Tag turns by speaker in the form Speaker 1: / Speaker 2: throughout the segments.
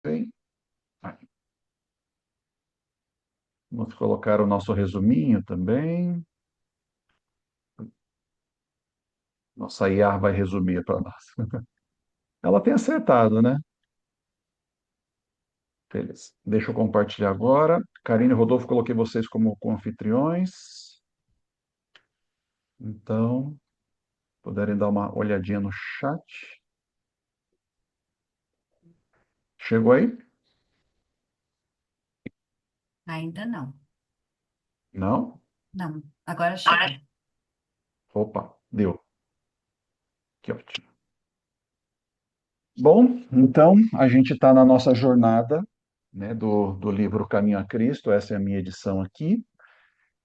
Speaker 1: Bem, vamos colocar o nosso resuminho também. Nossa IA vai resumir para nós. Ela tem acertado, né? Beleza. Deixa eu compartilhar agora. Karine e Rodolfo, coloquei vocês como anfitriões. Então, puderem dar uma olhadinha no chat. Chegou aí?
Speaker 2: Ainda não.
Speaker 1: Não?
Speaker 2: Não, agora chegou.
Speaker 1: Opa, deu. Que ótimo. Bom, então a gente está na nossa jornada, né, do livro Caminho a Cristo. Essa é a minha edição aqui.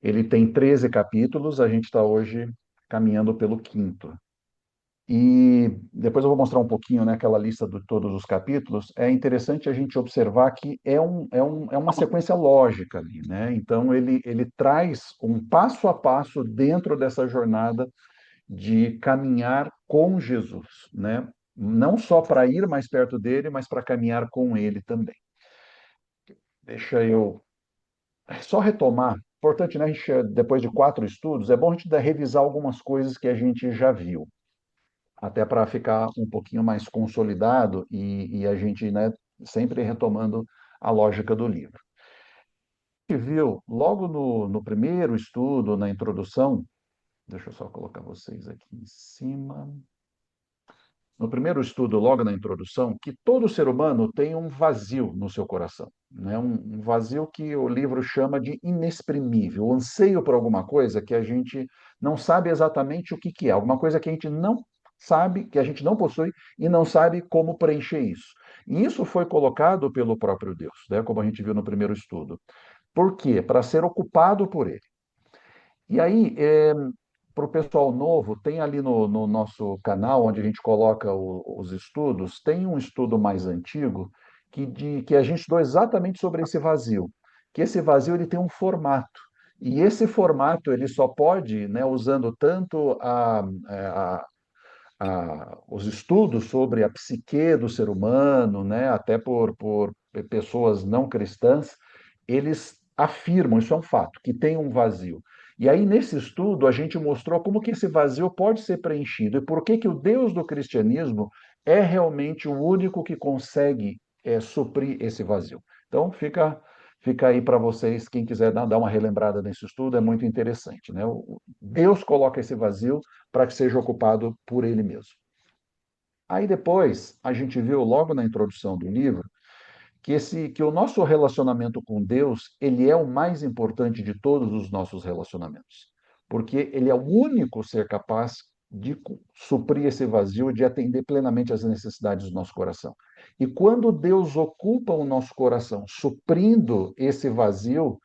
Speaker 1: Ele tem 13 capítulos, a gente está hoje caminhando pelo quinto. E depois eu vou mostrar um pouquinho, né, aquela lista de todos os capítulos. É interessante a gente observar que é uma sequência lógica ali, né? Então ele traz um passo a passo dentro dessa jornada de caminhar com Jesus, né? Não só para ir mais perto dele, mas para caminhar com ele também. Deixa eu só retomar. Importante, né? A gente, depois de 4 estudos, é bom a gente revisar algumas coisas que a gente já viu, até para ficar um pouquinho mais consolidado e a gente, né, sempre retomando a lógica do livro. A gente viu logo no primeiro estudo, na introdução, deixa eu só colocar vocês aqui em cima. No primeiro estudo, logo na introdução, que todo ser humano tem um vazio no seu coração, né? Um vazio que o livro chama de inexprimível, o anseio por alguma coisa que a gente não sabe exatamente o que que é, alguma coisa que a gente não sabe, que a gente não possui e não sabe como preencher isso. E isso foi colocado pelo próprio Deus, né? Como a gente viu no primeiro estudo. Por quê? Para ser ocupado por ele. E aí, para o pessoal novo, tem ali no nosso canal, onde a gente coloca os estudos, tem um estudo mais antigo que a gente estudou exatamente sobre esse vazio. Que esse vazio ele tem um formato. E esse formato ele só pode, né, usando tanto os estudos sobre a psique do ser humano, né, até por pessoas não cristãs, eles afirmam, isso é um fato, que tem um vazio. E aí, nesse estudo, a gente mostrou como que esse vazio pode ser preenchido e por que que o Deus do cristianismo é realmente o único que consegue suprir esse vazio. Então, fica aí para vocês, quem quiser dar uma relembrada nesse estudo, é muito interessante, né? Deus coloca esse vazio para que seja ocupado por ele mesmo. Aí depois, a gente viu logo na introdução do livro que o nosso relacionamento com Deus, ele é o mais importante de todos os nossos relacionamentos, porque ele é o único ser capaz de suprir esse vazio, de atender plenamente às necessidades do nosso coração. E quando Deus ocupa o nosso coração, suprindo esse vazio,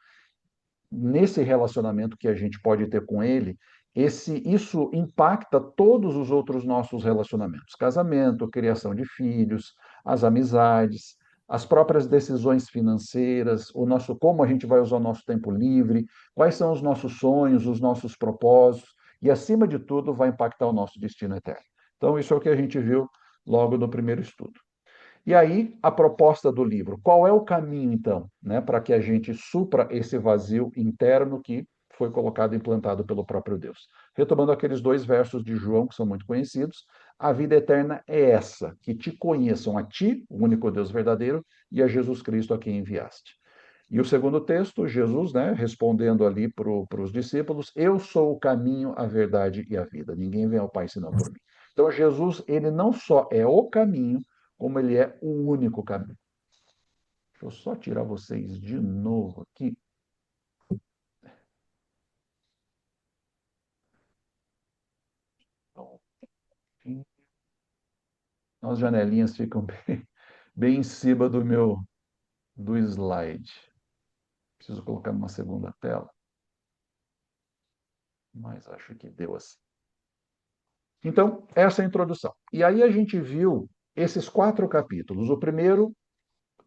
Speaker 1: nesse relacionamento que a gente pode ter com ele, isso impacta todos os outros nossos relacionamentos: casamento, criação de filhos, as amizades, as próprias decisões financeiras, o nosso como a gente vai usar o nosso tempo livre, quais são os nossos sonhos, os nossos propósitos e acima de tudo vai impactar o nosso destino eterno. Então isso é o que a gente viu logo no primeiro estudo. E aí, a proposta do livro. Qual é o caminho, então, né, para que a gente supra esse vazio interno que foi colocado, implantado pelo próprio Deus? Retomando aqueles 2 versos de João, que são muito conhecidos, a vida eterna é essa, que te conheçam a ti, o único Deus verdadeiro, e a Jesus Cristo a quem enviaste. E o segundo texto, Jesus, né, respondendo ali para os discípulos: eu sou o caminho, a verdade e a vida. Ninguém vem ao Pai senão por mim. Então, Jesus, ele não só é o caminho, como ele é o único caminho. Deixa eu só tirar vocês de novo aqui. As janelinhas ficam bem em cima do slide. Preciso colocar numa segunda tela, mas acho que deu assim. Então, essa é a introdução. E aí a gente viu esses 4 capítulos. O primeiro,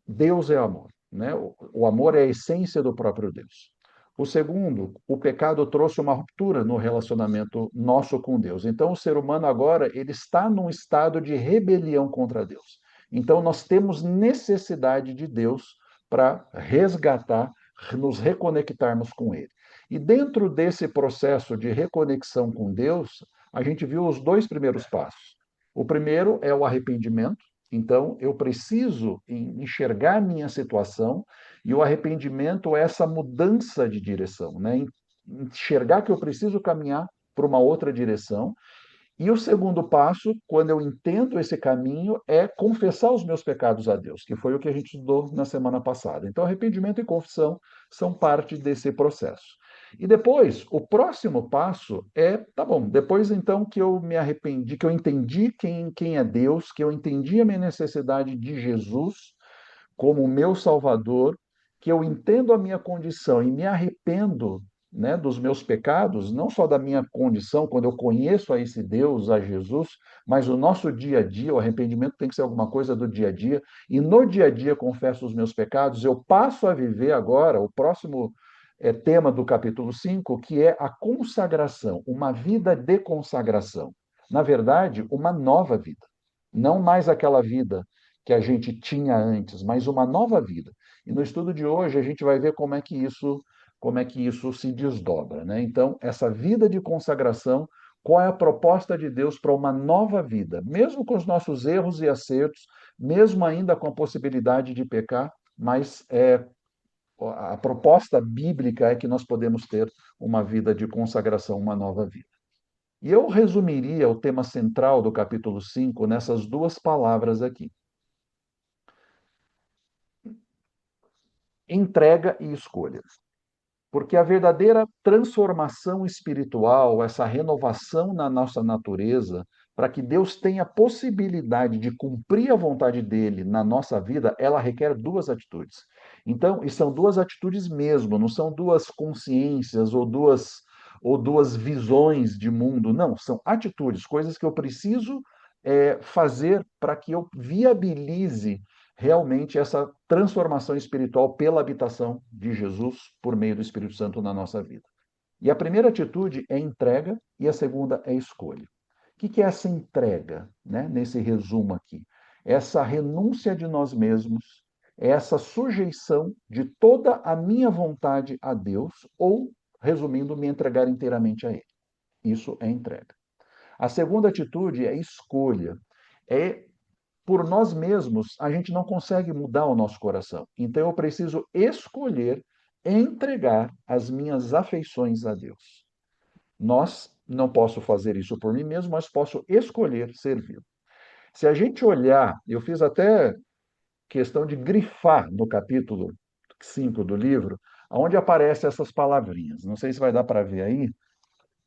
Speaker 1: Deus é amor, né? O amor é a essência do próprio Deus. O segundo, o pecado trouxe uma ruptura no relacionamento nosso com Deus. Então, o ser humano agora ele está num estado de rebelião contra Deus. Então, nós temos necessidade de Deus para resgatar, nos reconectarmos com Ele. E dentro desse processo de reconexão com Deus, a gente viu os dois primeiros passos. O primeiro é o arrependimento. Então, eu preciso enxergar minha situação, e o arrependimento é essa mudança de direção, né? Enxergar que eu preciso caminhar para uma outra direção. E o segundo passo, quando eu entendo esse caminho, é confessar os meus pecados a Deus, que foi o que a gente estudou na semana passada. Então, arrependimento e confissão são parte desse processo. E depois, o próximo passo é, tá bom, depois então que eu me arrependi, que eu entendi quem é Deus, que eu entendi a minha necessidade de Jesus como meu Salvador, que eu entendo a minha condição e me arrependo, né, dos meus pecados, não só da minha condição, quando eu conheço a esse Deus, a Jesus, mas o nosso dia a dia, o arrependimento tem que ser alguma coisa do dia a dia, e no dia a dia confesso os meus pecados, eu passo a viver agora, o próximo tema do capítulo 5, que é a consagração, uma vida de consagração. Na verdade, uma nova vida. Não mais aquela vida que a gente tinha antes, mas uma nova vida. E no estudo de hoje a gente vai ver como é que isso se desdobra, né? Então, essa vida de consagração, qual é a proposta de Deus para uma nova vida, mesmo com os nossos erros e acertos, mesmo ainda com a possibilidade de pecar, mas a proposta bíblica é que nós podemos ter uma vida de consagração, uma nova vida. E eu resumiria o tema central do capítulo 5 nessas duas palavras aqui: entrega e escolha. Porque a verdadeira transformação espiritual, essa renovação na nossa natureza, para que Deus tenha possibilidade de cumprir a vontade dele na nossa vida, ela requer duas atitudes. Então, e são duas atitudes mesmo, não são duas consciências ou duas visões de mundo, não, são atitudes, coisas que eu preciso fazer para que eu viabilize realmente essa transformação espiritual pela habitação de Jesus por meio do Espírito Santo na nossa vida. E a primeira atitude é entrega e a segunda é escolha. O que é essa entrega, né? Nesse resumo aqui? Essa renúncia de nós mesmos, essa sujeição de toda a minha vontade a Deus, ou, resumindo, me entregar inteiramente a Ele. Isso é entrega. A segunda atitude é escolha. É por nós mesmos, a gente não consegue mudar o nosso coração. Então eu preciso escolher entregar as minhas afeições a Deus. Nós não posso fazer isso por mim mesmo, mas posso escolher servi-lo. Se a gente olhar, eu fiz até questão de grifar no capítulo 5 do livro, onde aparecem essas palavrinhas. Não sei se vai dar para ver aí.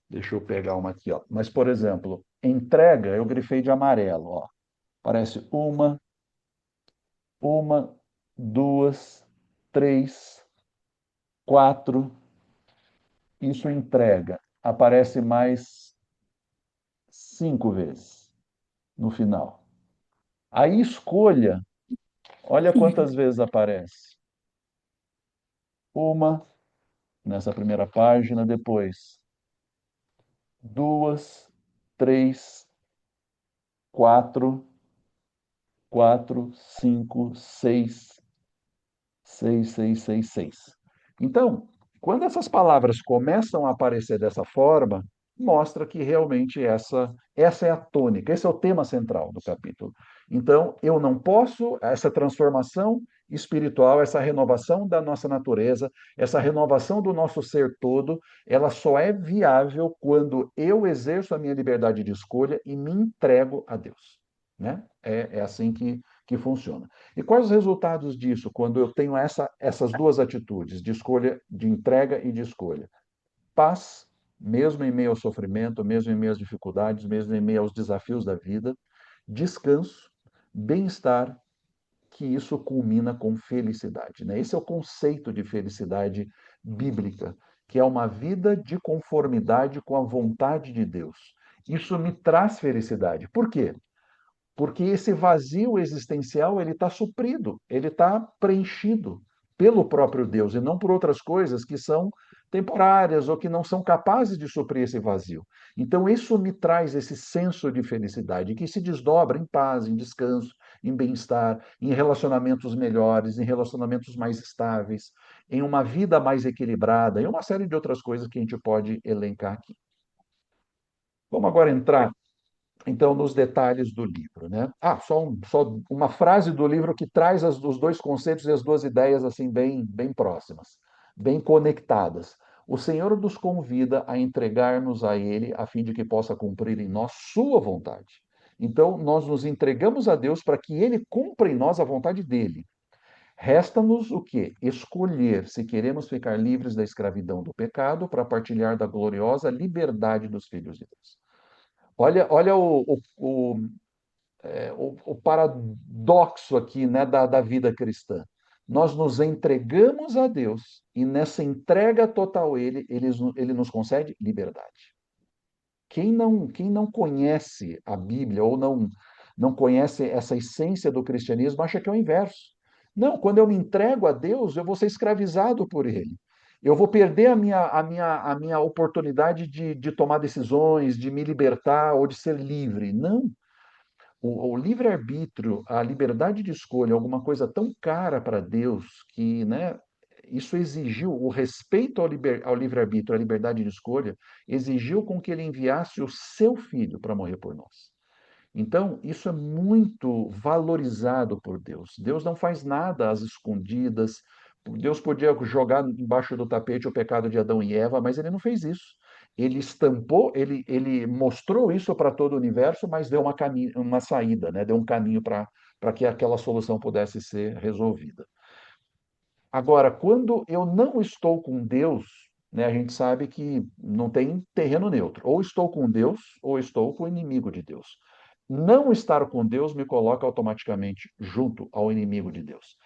Speaker 1: Deixa eu pegar uma aqui, ó. Mas, por exemplo, entrega, eu grifei de amarelo, ó. Parece uma, duas, três, quatro. Isso entrega. Aparece mais 5 vezes no final. A escolha, olha quantas vezes aparece. Uma nessa primeira página, depois duas, três, quatro, quatro, cinco, seis, seis, seis, seis, seis. Então, quando essas palavras começam a aparecer dessa forma, mostra que realmente essa é a tônica, esse é o tema central do capítulo. Então, eu não posso, essa transformação espiritual, essa renovação da nossa natureza, essa renovação do nosso ser todo, ela só é viável quando eu exerço a minha liberdade de escolha e me entrego a Deus. Né? É assim que funciona. E quais os resultados disso quando eu tenho essas duas atitudes, de escolha, de entrega e de escolha? Paz, mesmo em meio ao sofrimento, mesmo em meio às dificuldades, mesmo em meio aos desafios da vida, descanso, bem-estar, que isso culmina com felicidade, né? Esse é o conceito de felicidade bíblica, que é uma vida de conformidade com a vontade de Deus. Isso me traz felicidade. Por quê? Porque esse vazio existencial ele está suprido, ele está preenchido pelo próprio Deus e não por outras coisas que são temporárias ou que não são capazes de suprir esse vazio. Então isso me traz esse senso de felicidade que se desdobra em paz, em descanso, em bem-estar, em relacionamentos melhores, em relacionamentos mais estáveis, em uma vida mais equilibrada, e uma série de outras coisas que a gente pode elencar aqui. Vamos agora entrar então, nos detalhes do livro, né? Só uma frase do livro que traz os dois conceitos e as duas ideias assim bem próximas, bem conectadas. O Senhor nos convida a entregar-nos a Ele a fim de que possa cumprir em nós sua vontade. Então, nós nos entregamos a Deus para que Ele cumpra em nós a vontade dele. Resta-nos o quê? Escolher se queremos ficar livres da escravidão do pecado para partilhar da gloriosa liberdade dos filhos de Deus. Olha o paradoxo aqui, né, da vida cristã. Nós nos entregamos a Deus e nessa entrega total a ele nos concede liberdade. Quem não conhece a Bíblia ou não conhece essa essência do cristianismo acha que é o inverso. Não, quando eu me entrego a Deus, eu vou ser escravizado por Ele. Eu vou perder a minha oportunidade de tomar decisões, de me libertar ou de ser livre. Não. O livre-arbítrio, a liberdade de escolha, é alguma coisa tão cara para Deus que, né, isso exigiu o respeito ao livre-arbítrio, à liberdade de escolha, exigiu com que ele enviasse o seu filho para morrer por nós. Então, isso é muito valorizado por Deus. Deus não faz nada às escondidas. Deus podia jogar embaixo do tapete o pecado de Adão e Eva, mas ele não fez isso. Ele estampou, ele mostrou isso para todo o universo, mas deu uma saída, né? Deu um caminho para que aquela solução pudesse ser resolvida. Agora, quando eu não estou com Deus, né, a gente sabe que não tem terreno neutro. Ou estou com Deus, ou estou com o inimigo de Deus. Não estar com Deus me coloca automaticamente junto ao inimigo de Deus.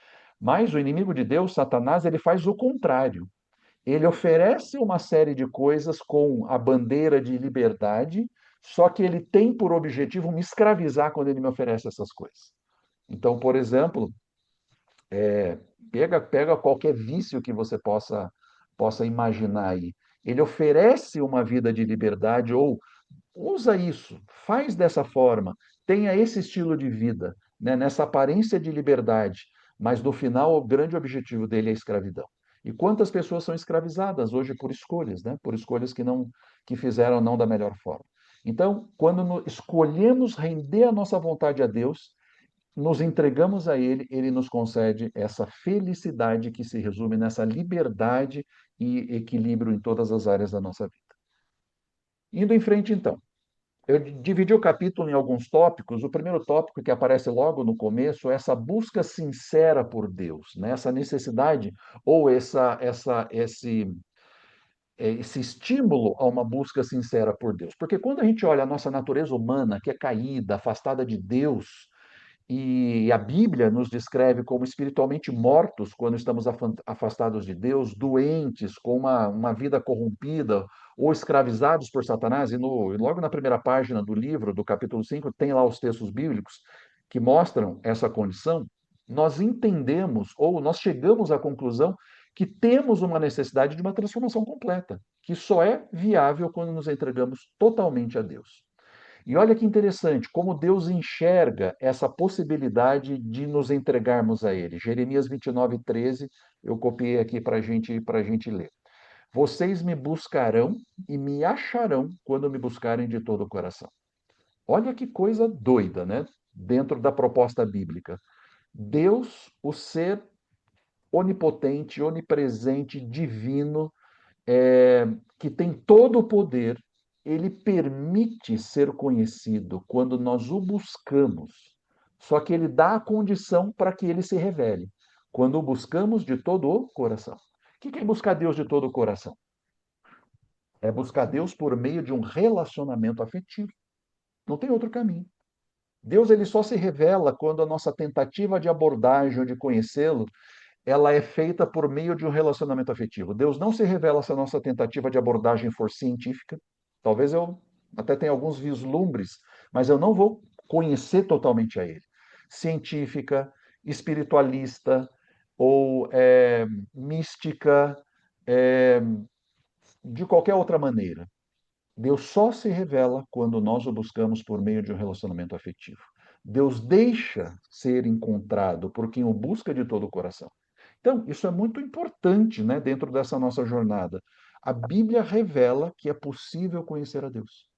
Speaker 1: Mas o inimigo de Deus, Satanás, ele faz o contrário. Ele oferece uma série de coisas com a bandeira de liberdade, só que ele tem por objetivo me escravizar quando ele me oferece essas coisas. Então, por exemplo, pega qualquer vício que você possa imaginar aí. Ele oferece uma vida de liberdade ou usa isso, faz dessa forma, tenha esse estilo de vida, né, nessa aparência de liberdade, mas no final o grande objetivo dele é a escravidão. E quantas pessoas são escravizadas hoje por escolhas, né? Por escolhas que fizeram não da melhor forma. Então, quando escolhemos render a nossa vontade a Deus, nos entregamos a Ele, Ele nos concede essa felicidade que se resume nessa liberdade e equilíbrio em todas as áreas da nossa vida. Indo em frente, então. Eu dividi o capítulo em alguns tópicos. O primeiro tópico, que aparece logo no começo, é essa busca sincera por Deus, né? Essa necessidade ou esse estímulo a uma busca sincera por Deus. Porque quando a gente olha a nossa natureza humana, que é caída, afastada de Deus, e a Bíblia nos descreve como espiritualmente mortos quando estamos afastados de Deus, doentes, com uma vida corrompida ou escravizados por Satanás. Logo na primeira página do livro, do capítulo 5 tem lá os textos bíblicos que mostram essa condição. Nós entendemos ou nós chegamos à conclusão que temos uma necessidade de uma transformação completa, que só é viável quando nos entregamos totalmente a Deus. E olha que interessante, como Deus enxerga essa possibilidade de nos entregarmos a Ele. Jeremias 29:13, eu copiei aqui para a gente ler. Vocês me buscarão e me acharão quando me buscarem de todo o coração. Olha que coisa doida, né? Dentro da proposta bíblica. Deus, o ser onipotente, onipresente, divino, que tem todo o poder, ele permite ser conhecido quando nós o buscamos. Só que ele dá a condição para que ele se revele, quando o buscamos de todo o coração. O que é buscar Deus de todo o coração? É buscar Deus por meio de um relacionamento afetivo. Não tem outro caminho. Deus ele só se revela quando a nossa tentativa de abordagem ou de conhecê-lo ela é feita por meio de um relacionamento afetivo. Deus não se revela se a nossa tentativa de abordagem for científica. Talvez eu até tenha alguns vislumbres, mas eu não vou conhecer totalmente a Ele. Científica, espiritualista ou mística, é, de qualquer outra maneira. Deus só se revela quando nós o buscamos por meio de um relacionamento afetivo. Deus deixa ser encontrado por quem o busca de todo o coração. Então, isso é muito importante, né, dentro dessa nossa jornada. A Bíblia revela que é possível conhecer a Deus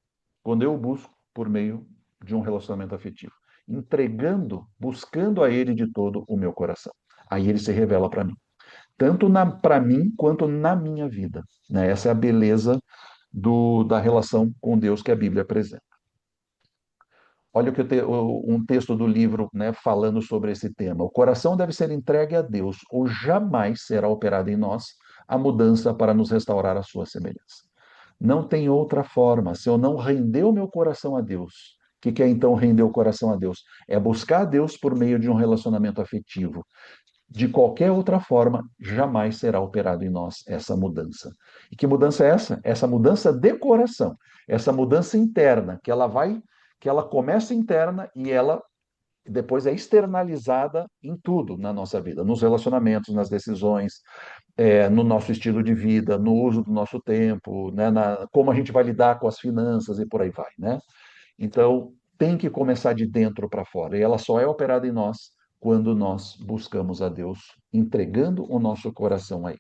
Speaker 1: quando eu o busco por meio de um relacionamento afetivo, entregando, buscando a Ele de todo o meu coração. Aí ele se revela para mim, tanto para mim quanto na minha vida. Né? Essa é a beleza da relação com Deus que a Bíblia apresenta. Olha um texto do livro, né, falando sobre esse tema. O coração deve ser entregue a Deus, ou jamais será operada em nós a mudança para nos restaurar à sua semelhança. Não tem outra forma. Se eu não render o meu coração a Deus, o que é então render o coração a Deus? É buscar a Deus por meio de um relacionamento afetivo. De qualquer outra forma, jamais será operado em nós essa mudança. E que mudança é essa? Essa mudança de coração, essa mudança interna, que ela começa interna e ela depois é externalizada em tudo na nossa vida, nos relacionamentos, nas decisões, no nosso estilo de vida, no uso do nosso tempo, né, como a gente vai lidar com as finanças e por aí vai, né? Então, tem que começar de dentro para fora. E ela só é operada em nós quando nós buscamos a Deus, entregando o nosso coração a Ele.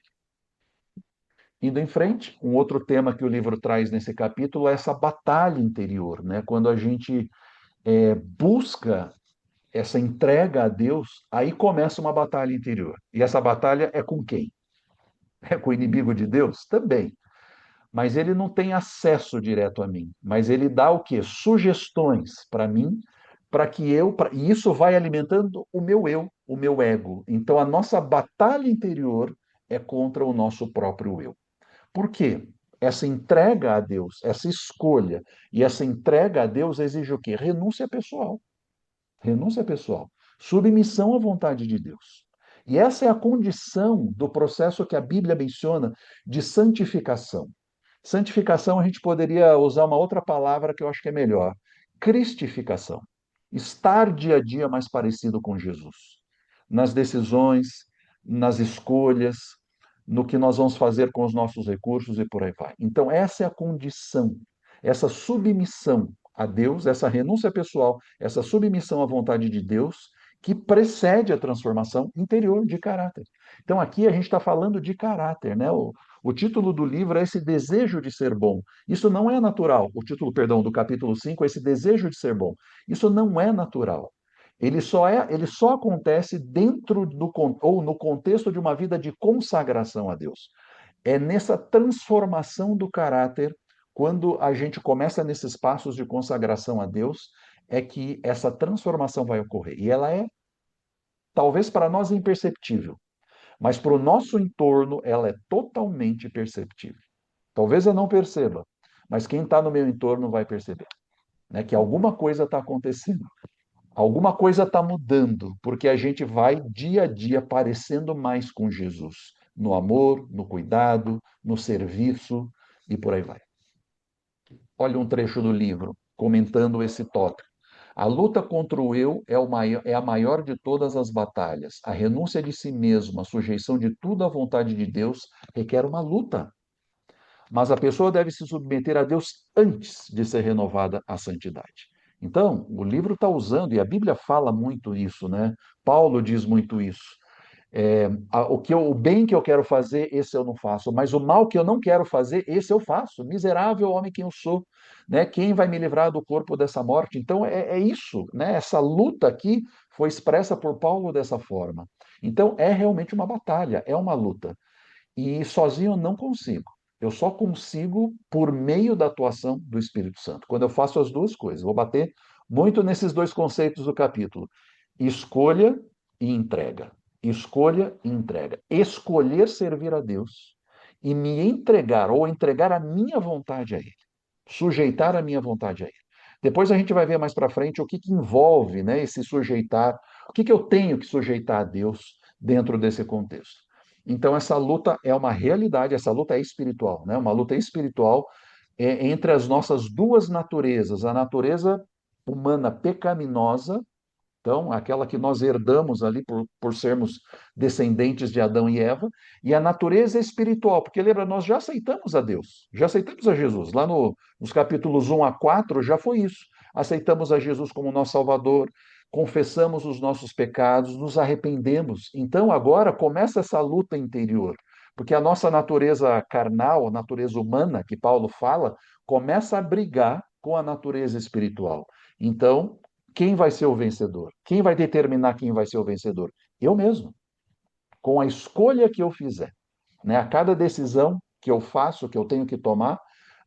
Speaker 1: Indo em frente, um outro tema que o livro traz nesse capítulo é essa batalha interior, né? Quando a gente busca essa entrega a Deus, aí começa uma batalha interior. E essa batalha é com quem? É com o inimigo de Deus? Também. Mas ele não tem acesso direto a mim. Mas ele dá o quê? Sugestões para mim, para que e isso vai alimentando o meu eu, o meu ego. Então a nossa batalha interior é contra o nosso próprio eu. Por quê? Essa entrega a Deus, essa escolha e essa entrega a Deus exige o quê? Renúncia pessoal. Renúncia pessoal. Submissão à vontade de Deus. E essa é a condição do processo que a Bíblia menciona de santificação. Santificação, a gente poderia usar uma outra palavra que eu acho que é melhor: cristificação. Estar dia a dia mais parecido com Jesus. Nas decisões, nas escolhas, no que nós vamos fazer com os nossos recursos e por aí vai. Então, essa é a condição, essa submissão a Deus, essa renúncia pessoal, essa submissão à vontade de Deus, que precede a transformação interior de caráter. Então, aqui a gente está falando de caráter, né? O título do livro é esse desejo de ser bom. Isso não é natural. O título, perdão, do capítulo 5 é esse desejo de ser bom. Isso não é natural. Ele só acontece dentro ou no contexto de uma vida de consagração a Deus. É nessa transformação do caráter, quando a gente começa nesses passos de consagração a Deus, é que essa transformação vai ocorrer. E ela é, talvez para nós, imperceptível, mas para o nosso entorno ela é totalmente perceptível. Talvez eu não perceba, mas quem está no meu entorno vai perceber, né, que alguma coisa está acontecendo. Alguma coisa está mudando, porque a gente vai dia a dia parecendo mais com Jesus, no amor, no cuidado, no serviço e por aí vai. Olha um trecho do livro comentando esse tópico. A luta contra o eu é a maior de todas as batalhas. A renúncia de si mesmo, a sujeição de tudo à vontade de Deus requer uma luta. Mas a pessoa deve se submeter a Deus antes de ser renovada à santidade. Então, o livro está usando, e a Bíblia fala muito isso, né? Paulo diz muito isso. O bem que eu quero fazer, esse eu não faço, mas o mal que eu não quero fazer, esse eu faço. Miserável homem que eu sou, né? Quem vai me livrar do corpo dessa morte? Então é isso, né? Essa luta aqui foi expressa por Paulo dessa forma. Então é realmente uma batalha, é uma luta. E sozinho eu não consigo. Eu só consigo por meio da atuação do Espírito Santo. Quando eu faço as duas coisas, vou bater muito nesses dois conceitos do capítulo: escolha e entrega. Escolha e entrega. Escolher servir a Deus e me entregar, ou entregar a minha vontade a Ele. Sujeitar a minha vontade a Ele. Depois a gente vai ver mais para frente o que envolve, né, esse sujeitar, o que eu tenho que sujeitar a Deus dentro desse contexto. Então, essa luta é uma realidade, essa luta é espiritual, né? Uma luta espiritual entre as nossas duas naturezas, a natureza humana pecaminosa, então, aquela que nós herdamos ali por sermos descendentes de Adão e Eva, e a natureza espiritual, porque lembra, nós já aceitamos a Deus, já aceitamos a Jesus. Lá nos capítulos 1 a 4 já foi isso. aceitamos a Jesus como nosso Salvador, confessamos os nossos pecados, nos arrependemos. Então agora começa essa luta interior, porque a nossa natureza carnal, a natureza humana que Paulo fala, começa a brigar com a natureza espiritual. Então, quem vai ser o vencedor? Quem vai determinar quem vai ser o vencedor? Eu mesmo, com a escolha que eu fizer. Né? A cada decisão que eu faço, que eu tenho que tomar,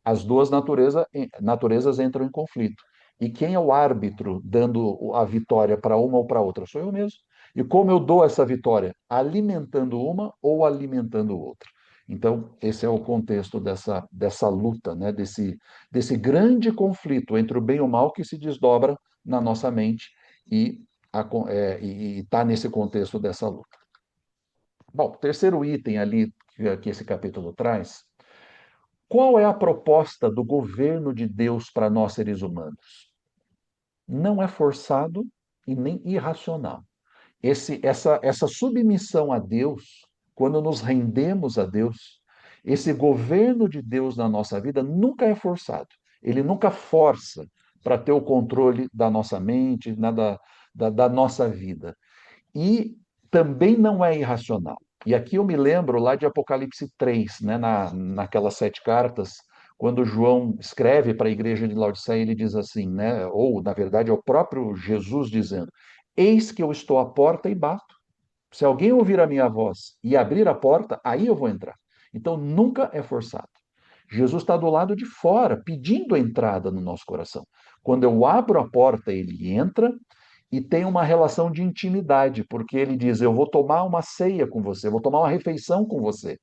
Speaker 1: as duas naturezas entram em conflito. E quem é o árbitro dando a vitória para uma ou para outra? Sou eu mesmo. E como eu dou essa vitória? Alimentando uma ou alimentando outra. Então, esse é o contexto dessa luta, né? desse grande conflito entre o bem e o mal que se desdobra na nossa mente e está nesse contexto dessa luta. Bom, terceiro item ali que esse capítulo traz, qual é a proposta do governo de Deus para nós seres humanos? Não é forçado e nem irracional. Essa submissão a Deus, quando nos rendemos a Deus, esse governo de Deus na nossa vida nunca é forçado. Ele nunca força para ter o controle da nossa mente, da nossa vida. E também não é irracional. E aqui eu me lembro lá de Apocalipse 3, né, naquelas 7 cartas, quando João escreve para a igreja de Laodiceia, ele diz assim, né, ou na verdade é o próprio Jesus dizendo: Eis que eu estou à porta e bato. Se alguém ouvir a minha voz e abrir a porta, aí eu vou entrar. Então nunca é forçado. Jesus está do lado de fora, pedindo a entrada no nosso coração. Quando eu abro a porta, ele entra e tem uma relação de intimidade, porque ele diz: Eu vou tomar uma ceia com você, vou tomar uma refeição com você.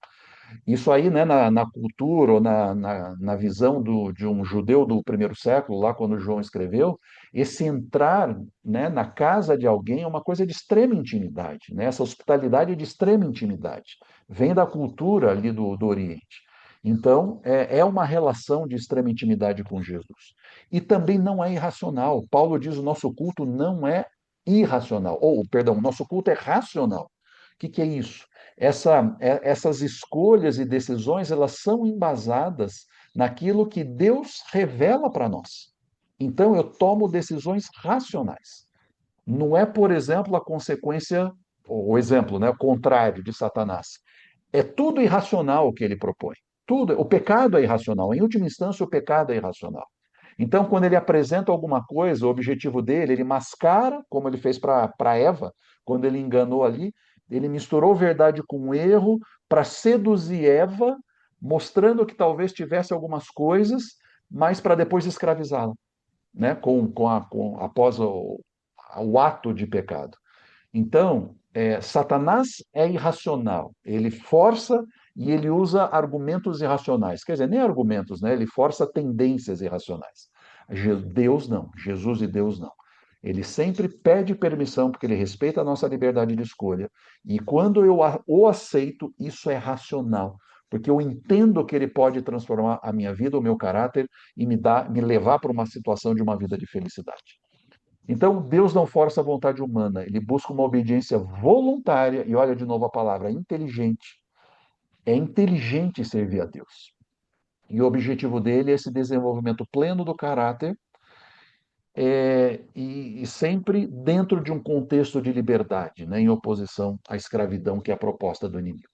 Speaker 1: Isso aí, né, na cultura ou na visão de um judeu do primeiro século, lá quando João escreveu, esse entrar, né, na casa de alguém é uma coisa de extrema intimidade, né? Essa hospitalidade é de extrema intimidade. Vem da cultura ali do Oriente. Então, é uma relação de extrema intimidade com Jesus. E também não é irracional. Paulo diz: o nosso culto não é irracional. Ou, perdão, o nosso culto é racional. O que é isso? Essas escolhas e decisões, elas são embasadas naquilo que Deus revela para nós. Então, eu tomo decisões racionais. Não é, por exemplo, a consequência, o exemplo, né, o contrário de Satanás. É tudo irracional o que ele propõe. Tudo, o pecado é irracional. Em última instância, o pecado é irracional. Então, quando ele apresenta alguma coisa, o objetivo dele, ele mascara, como ele fez para Eva, quando ele enganou ali, ele misturou verdade com erro para seduzir Eva, mostrando que talvez tivesse algumas coisas, mas para depois escravizá-la, né? Após o ato de pecado. Então, Satanás é irracional, ele força e ele usa argumentos irracionais. Quer dizer, nem argumentos, né? Ele força tendências irracionais. Deus não, Jesus e Deus não. Ele sempre pede permissão, porque ele respeita a nossa liberdade de escolha. E quando eu o aceito, isso é racional. Porque eu entendo que ele pode transformar a minha vida, o meu caráter, e me levar para uma situação de uma vida de felicidade. Então, Deus não força a vontade humana, ele busca uma obediência voluntária, e olha de novo a palavra, inteligente. É inteligente servir a Deus. E o objetivo dele é esse desenvolvimento pleno do caráter, e sempre dentro de um contexto de liberdade, né, em oposição à escravidão que é a proposta do inimigo.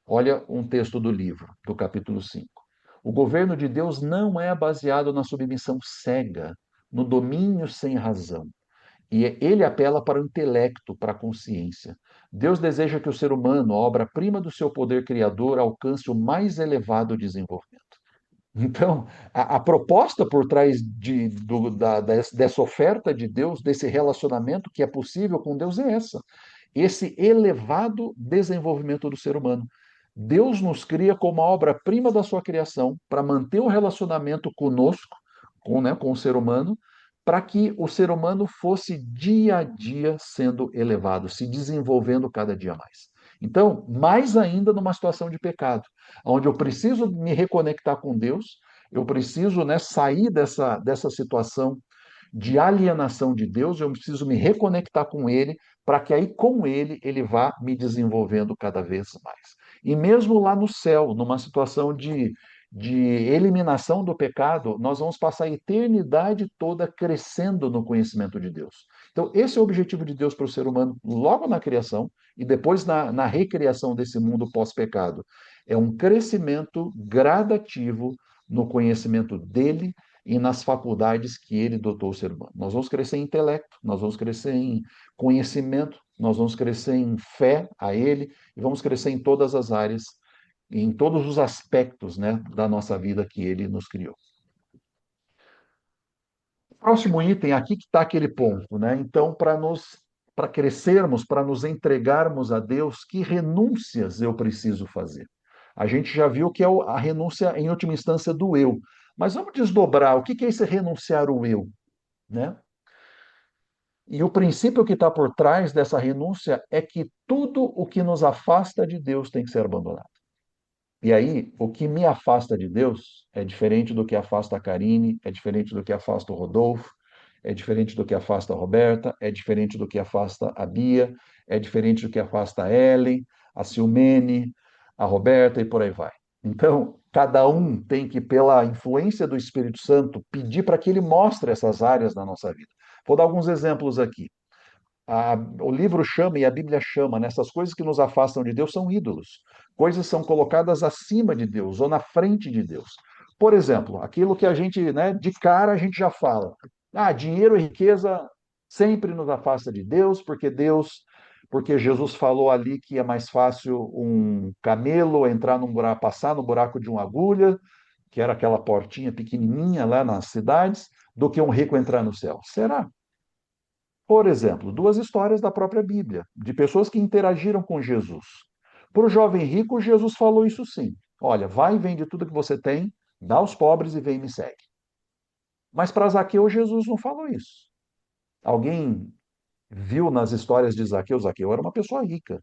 Speaker 1: Olha um texto do livro, do capítulo 5. O governo de Deus não é baseado na submissão cega, no domínio sem razão. E ele apela para o intelecto, para a consciência. Deus deseja que o ser humano, a obra-prima do seu poder criador, alcance o mais elevado desenvolvimento. Então, a proposta por trás dessa oferta de Deus, desse relacionamento que é possível com Deus, é essa: esse elevado desenvolvimento do ser humano. Deus nos cria como a obra-prima da sua criação para manter o relacionamento conosco, com o ser humano, para que o ser humano fosse dia a dia sendo elevado, se desenvolvendo cada dia mais. Então, mais ainda numa situação de pecado, onde eu preciso me reconectar com Deus, eu preciso, né, sair dessa situação de alienação de Deus, eu preciso me reconectar com Ele, para que aí com Ele vá me desenvolvendo cada vez mais. E mesmo lá no céu, numa situação de eliminação do pecado, nós vamos passar a eternidade toda crescendo no conhecimento de Deus. Então, esse é o objetivo de Deus para o ser humano logo na criação e depois na recriação desse mundo pós-pecado. É um crescimento gradativo no conhecimento dele e nas faculdades que ele dotou o ser humano. Nós vamos crescer em intelecto, nós vamos crescer em conhecimento, nós vamos crescer em fé a ele e vamos crescer em todas as áreas, em todos os aspectos, né, da nossa vida que ele nos criou. O próximo item aqui que está aquele ponto, né? Então, para crescermos, para nos entregarmos a Deus, que renúncias eu preciso fazer? A gente já viu que é a renúncia, em última instância, do eu. Mas vamos desdobrar. O que é esse renunciar o eu, né? E o princípio que está por trás dessa renúncia é que tudo o que nos afasta de Deus tem que ser abandonado. E aí, o que me afasta de Deus é diferente do que afasta a Karine, é diferente do que afasta o Rodolfo, é diferente do que afasta a Roberta, é diferente do que afasta a Bia, é diferente do que afasta a Ellen, a Silmene, a Roberta e por aí vai. Então, cada um tem que, pela influência do Espírito Santo, pedir para que ele mostre essas áreas na nossa vida. Vou dar alguns exemplos aqui. O livro chama e a Bíblia chama, nessas coisas que nos afastam de Deus são ídolos. Coisas são colocadas acima de Deus ou na frente de Deus. Por exemplo, aquilo que a gente, né, de cara a gente já fala. Ah, dinheiro e riqueza sempre nos afasta de porque Jesus falou ali que é mais fácil um camelo entrar num buraco, passar no buraco de uma agulha, que era aquela portinha pequenininha lá nas cidades, do que um rico entrar no céu. Será? Por exemplo, duas histórias da própria Bíblia, de pessoas que interagiram com Jesus. Para o jovem rico, Jesus falou isso sim. Olha, vai e vende tudo que você tem, dá aos pobres e vem e me segue. Mas para Zaqueu, Jesus não falou isso. Alguém viu nas histórias de Zaqueu? Zaqueu era uma pessoa rica.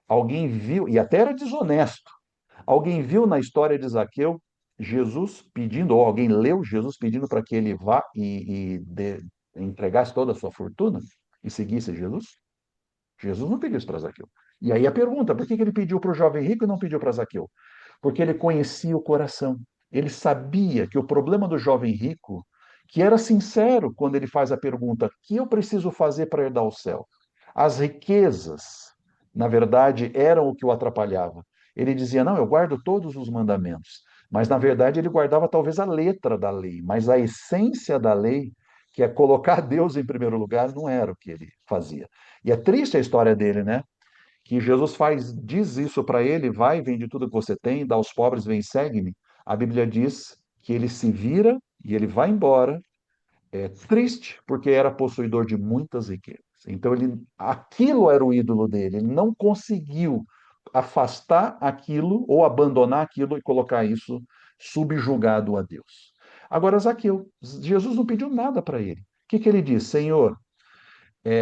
Speaker 1: Alguém viu, e até era desonesto. Alguém viu na história de Zaqueu Jesus pedindo, ou alguém leu Jesus pedindo para que ele vá entregasse toda a sua fortuna e seguisse Jesus? Jesus não pediu isso para Zaqueu. E aí a pergunta, por que ele pediu para o jovem rico e não pediu para Zaqueu? Porque ele conhecia o coração. Ele sabia que o problema do jovem rico, que era sincero quando ele faz a pergunta, o que eu preciso fazer para herdar o céu? As riquezas, na verdade, eram o que o atrapalhava. Ele dizia, não, eu guardo todos os mandamentos. Mas, na verdade, ele guardava talvez a letra da lei, mas a essência da lei, que é colocar Deus em primeiro lugar, não era o que ele fazia. E é triste a história dele, né? Que Jesus diz isso para ele, vai, vende tudo que você tem, dá aos pobres, vem e segue-me. A Bíblia diz que ele se vira e ele vai embora, é triste porque era possuidor de muitas riquezas. Então aquilo era o ídolo dele, ele não conseguiu afastar aquilo ou abandonar aquilo e colocar isso subjugado a Deus. Agora Zaqueu, Jesus não pediu nada para ele. O que ele diz? Senhor,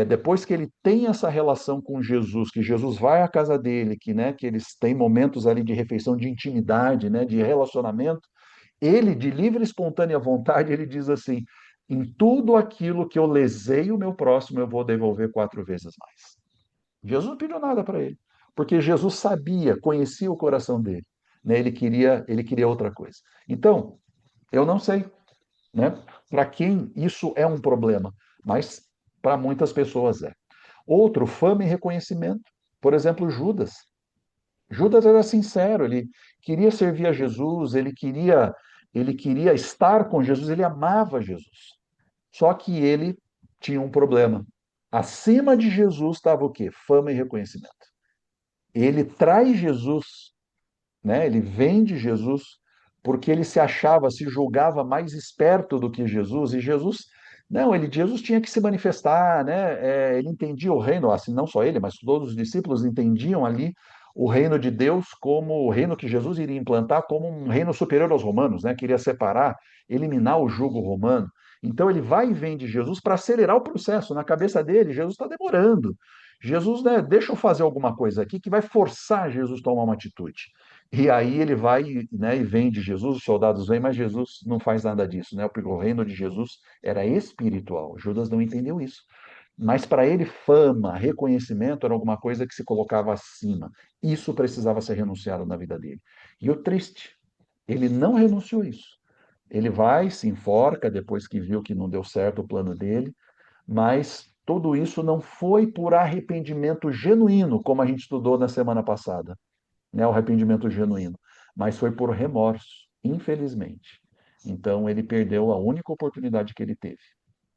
Speaker 1: depois que ele tem essa relação com Jesus, que Jesus vai à casa dele, que eles têm momentos ali de refeição, de intimidade, né, de relacionamento, ele, de livre e espontânea vontade, ele diz assim: em tudo aquilo que eu lesei o meu próximo, eu vou devolver 4 vezes mais. Jesus não pediu nada para ele, porque Jesus sabia, conhecia o coração dele, né? Ele queria outra coisa. Então, eu não sei, né? Para quem isso é um problema, mas para muitas pessoas é. Outro, fama e reconhecimento. Por exemplo, Judas. Judas era sincero, ele queria servir a Jesus, ele queria estar com Jesus, ele amava Jesus. Só que ele tinha um problema. Acima de Jesus estava o quê? Fama e reconhecimento. Ele traz Jesus, né? Ele vende Jesus porque ele se achava, se julgava mais esperto do que Jesus, e Jesus, não, Jesus tinha que se manifestar, né? Ele entendia o reino, assim, não só ele, mas todos os discípulos entendiam ali o reino de Deus como o reino que Jesus iria implantar como um reino superior aos romanos, né? Queria separar, eliminar o jugo romano. Então ele vai e vem de Jesus para acelerar o processo. Na cabeça dele, Jesus está demorando. Jesus, né, deixa eu fazer alguma coisa aqui que vai forçar Jesus a tomar uma atitude. E aí ele vai, né, e vem de Jesus, os soldados vêm, mas Jesus não faz nada disso, né? Porque o reino de Jesus era espiritual. Judas não entendeu isso. Mas para ele, fama, reconhecimento era alguma coisa que se colocava acima. Isso precisava ser renunciado na vida dele. E o triste Ele não renunciou a isso. Ele vai, se enforca depois que viu que não deu certo o plano dele, mas tudo isso não foi por arrependimento genuíno, como a gente estudou na semana passada, né? O arrependimento genuíno, mas foi por remorso, infelizmente. Então ele perdeu a única oportunidade que ele teve,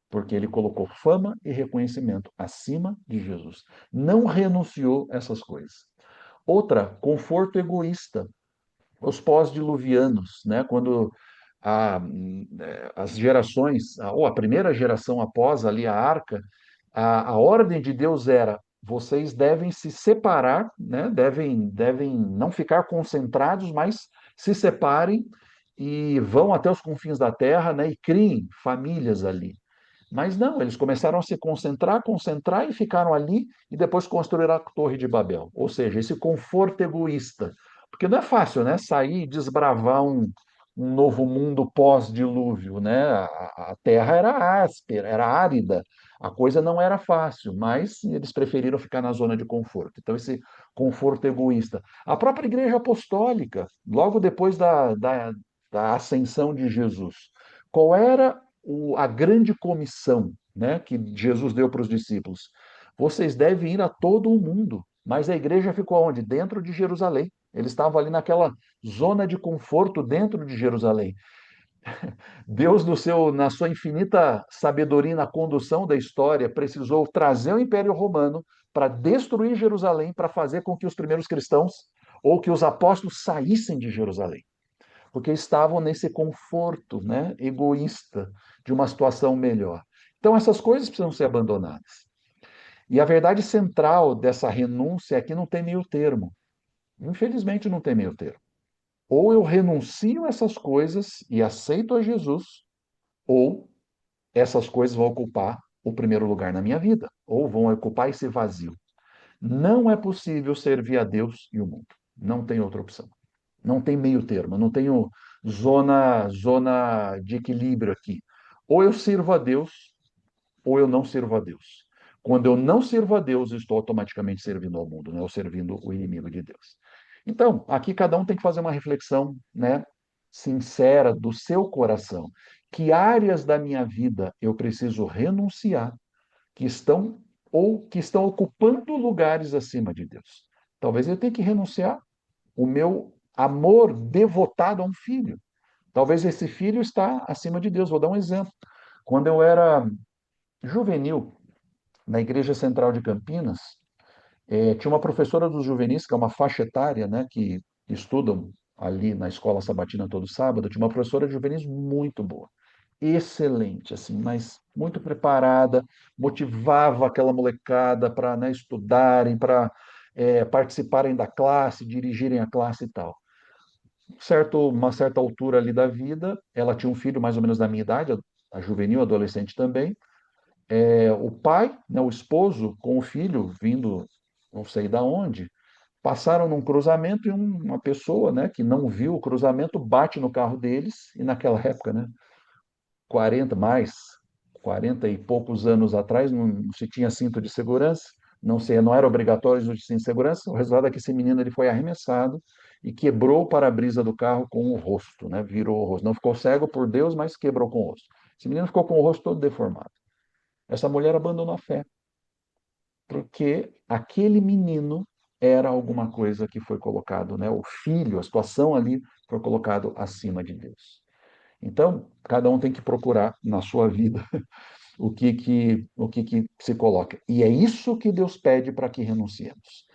Speaker 1: porque ele colocou fama e reconhecimento acima de Jesus. Não renunciou a essas coisas. Outra, conforto egoísta. Os pós-diluvianos, né? Quando as gerações, ou a primeira geração após ali a arca, a ordem de Deus era: vocês devem se separar, né? Devem não ficar concentrados, mas se separem e vão até os confins da terra, né? E criem famílias ali. Mas não, eles começaram a se concentrar, concentrar e ficaram ali e depois construíram a Torre de Babel. Ou seja, esse conforto egoísta. Porque não é fácil, né? Sair e desbravar um novo mundo pós-dilúvio, né? A terra era áspera, era árida, a coisa não era fácil, mas eles preferiram ficar na zona de conforto. Então, esse conforto egoísta. A própria Igreja Apostólica, logo depois da ascensão de Jesus, qual era a grande comissão, né, que Jesus deu para os discípulos? Vocês devem ir a todo o mundo. Mas a igreja ficou onde? Dentro de Jerusalém. Eles estavam ali naquela zona de conforto dentro de Jerusalém. Deus, na sua infinita sabedoria na condução da história, precisou trazer o Império Romano para destruir Jerusalém, para fazer com que os primeiros cristãos ou que os apóstolos saíssem de Jerusalém, porque estavam nesse conforto, né, egoísta de uma situação melhor. Então essas coisas precisam ser abandonadas. E a verdade central dessa renúncia é que não tem meio termo. Infelizmente não tem meio termo. Ou eu renuncio a essas coisas e aceito a Jesus, ou essas coisas vão ocupar o primeiro lugar na minha vida, ou vão ocupar esse vazio. Não é possível servir a Deus e o mundo. Não tem outra opção. Não tem meio termo, não tenho zona de equilíbrio aqui. Ou eu sirvo a Deus, ou eu não sirvo a Deus. Quando eu não sirvo a Deus, eu estou automaticamente servindo ao mundo, né? Ou servindo o inimigo de Deus. Então, aqui cada um tem que fazer uma reflexão, né, sincera do seu coração. Que áreas da minha vida eu preciso renunciar que estão ou que estão ocupando lugares acima de Deus? Talvez eu tenha que renunciar o meu amor devotado a um filho. Talvez esse filho está acima de Deus. Vou dar um exemplo. Quando eu era juvenil, na Igreja Central de Campinas, tinha uma professora dos juvenis, que é uma faixa etária, né, que estudam ali na escola sabatina todo sábado. Tinha uma professora de juvenis muito boa, excelente, assim, mas muito preparada, motivava aquela molecada para, né, estudarem, para participarem da classe, dirigirem a classe e tal. Uma certa altura ali da vida, ela tinha um filho mais ou menos da minha idade, a juvenil, adolescente também. O pai, né, o esposo, com o filho vindo, não sei da onde, passaram num cruzamento e uma pessoa, né, que não viu o cruzamento bate no carro deles, e naquela época, né, 40 mais, 40 e poucos anos atrás, não se tinha cinto de segurança, não era obrigatório o cinto de segurança. O resultado é que esse menino ele foi arremessado e quebrou o para-brisa do carro com o rosto, né? Virou o rosto. Não ficou cego por Deus, mas quebrou com o rosto. Esse menino ficou com o rosto todo deformado. Essa mulher abandonou a fé, porque aquele menino era alguma coisa que foi colocado, né? O filho, a situação ali foi colocado acima de Deus. Então, cada um tem que procurar na sua vida o que se coloca. E é isso que Deus pede para que renunciemos.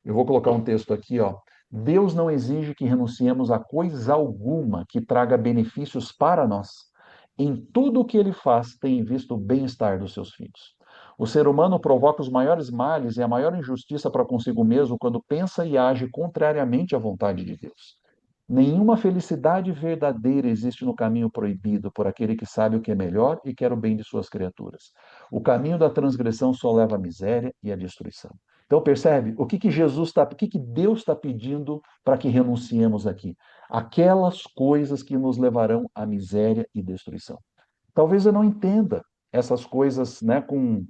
Speaker 1: Eu vou colocar um texto aqui, ó. Deus não exige que renunciemos a coisa alguma que traga benefícios para nós. Em tudo o que ele faz, tem visto o bem-estar dos seus filhos. O ser humano provoca os maiores males e a maior injustiça para consigo mesmo quando pensa e age contrariamente à vontade de Deus. Nenhuma felicidade verdadeira existe no caminho proibido por aquele que sabe o que é melhor e quer o bem de suas criaturas. O caminho da transgressão só leva à miséria e à destruição. Então percebe o que Jesus está, o que Deus está pedindo para que renunciemos aqui? Aquelas coisas que nos levarão à miséria e destruição. Talvez eu não entenda essas coisas, né, com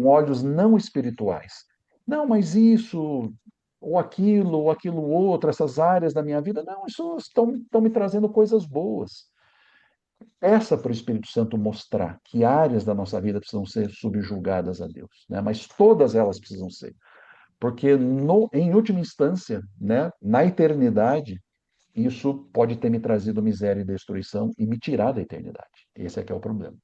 Speaker 1: olhos não espirituais. Não, mas isso. ou aquilo outro, essas áreas da minha vida. Não, isso estão me trazendo coisas boas. Essa para o Espírito Santo mostrar que áreas da nossa vida precisam ser subjugadas a Deus, né? Mas todas elas precisam ser. Porque, em última instância, né, na eternidade, isso pode ter me trazido miséria e destruição e me tirar da eternidade. Esse é que é o problema.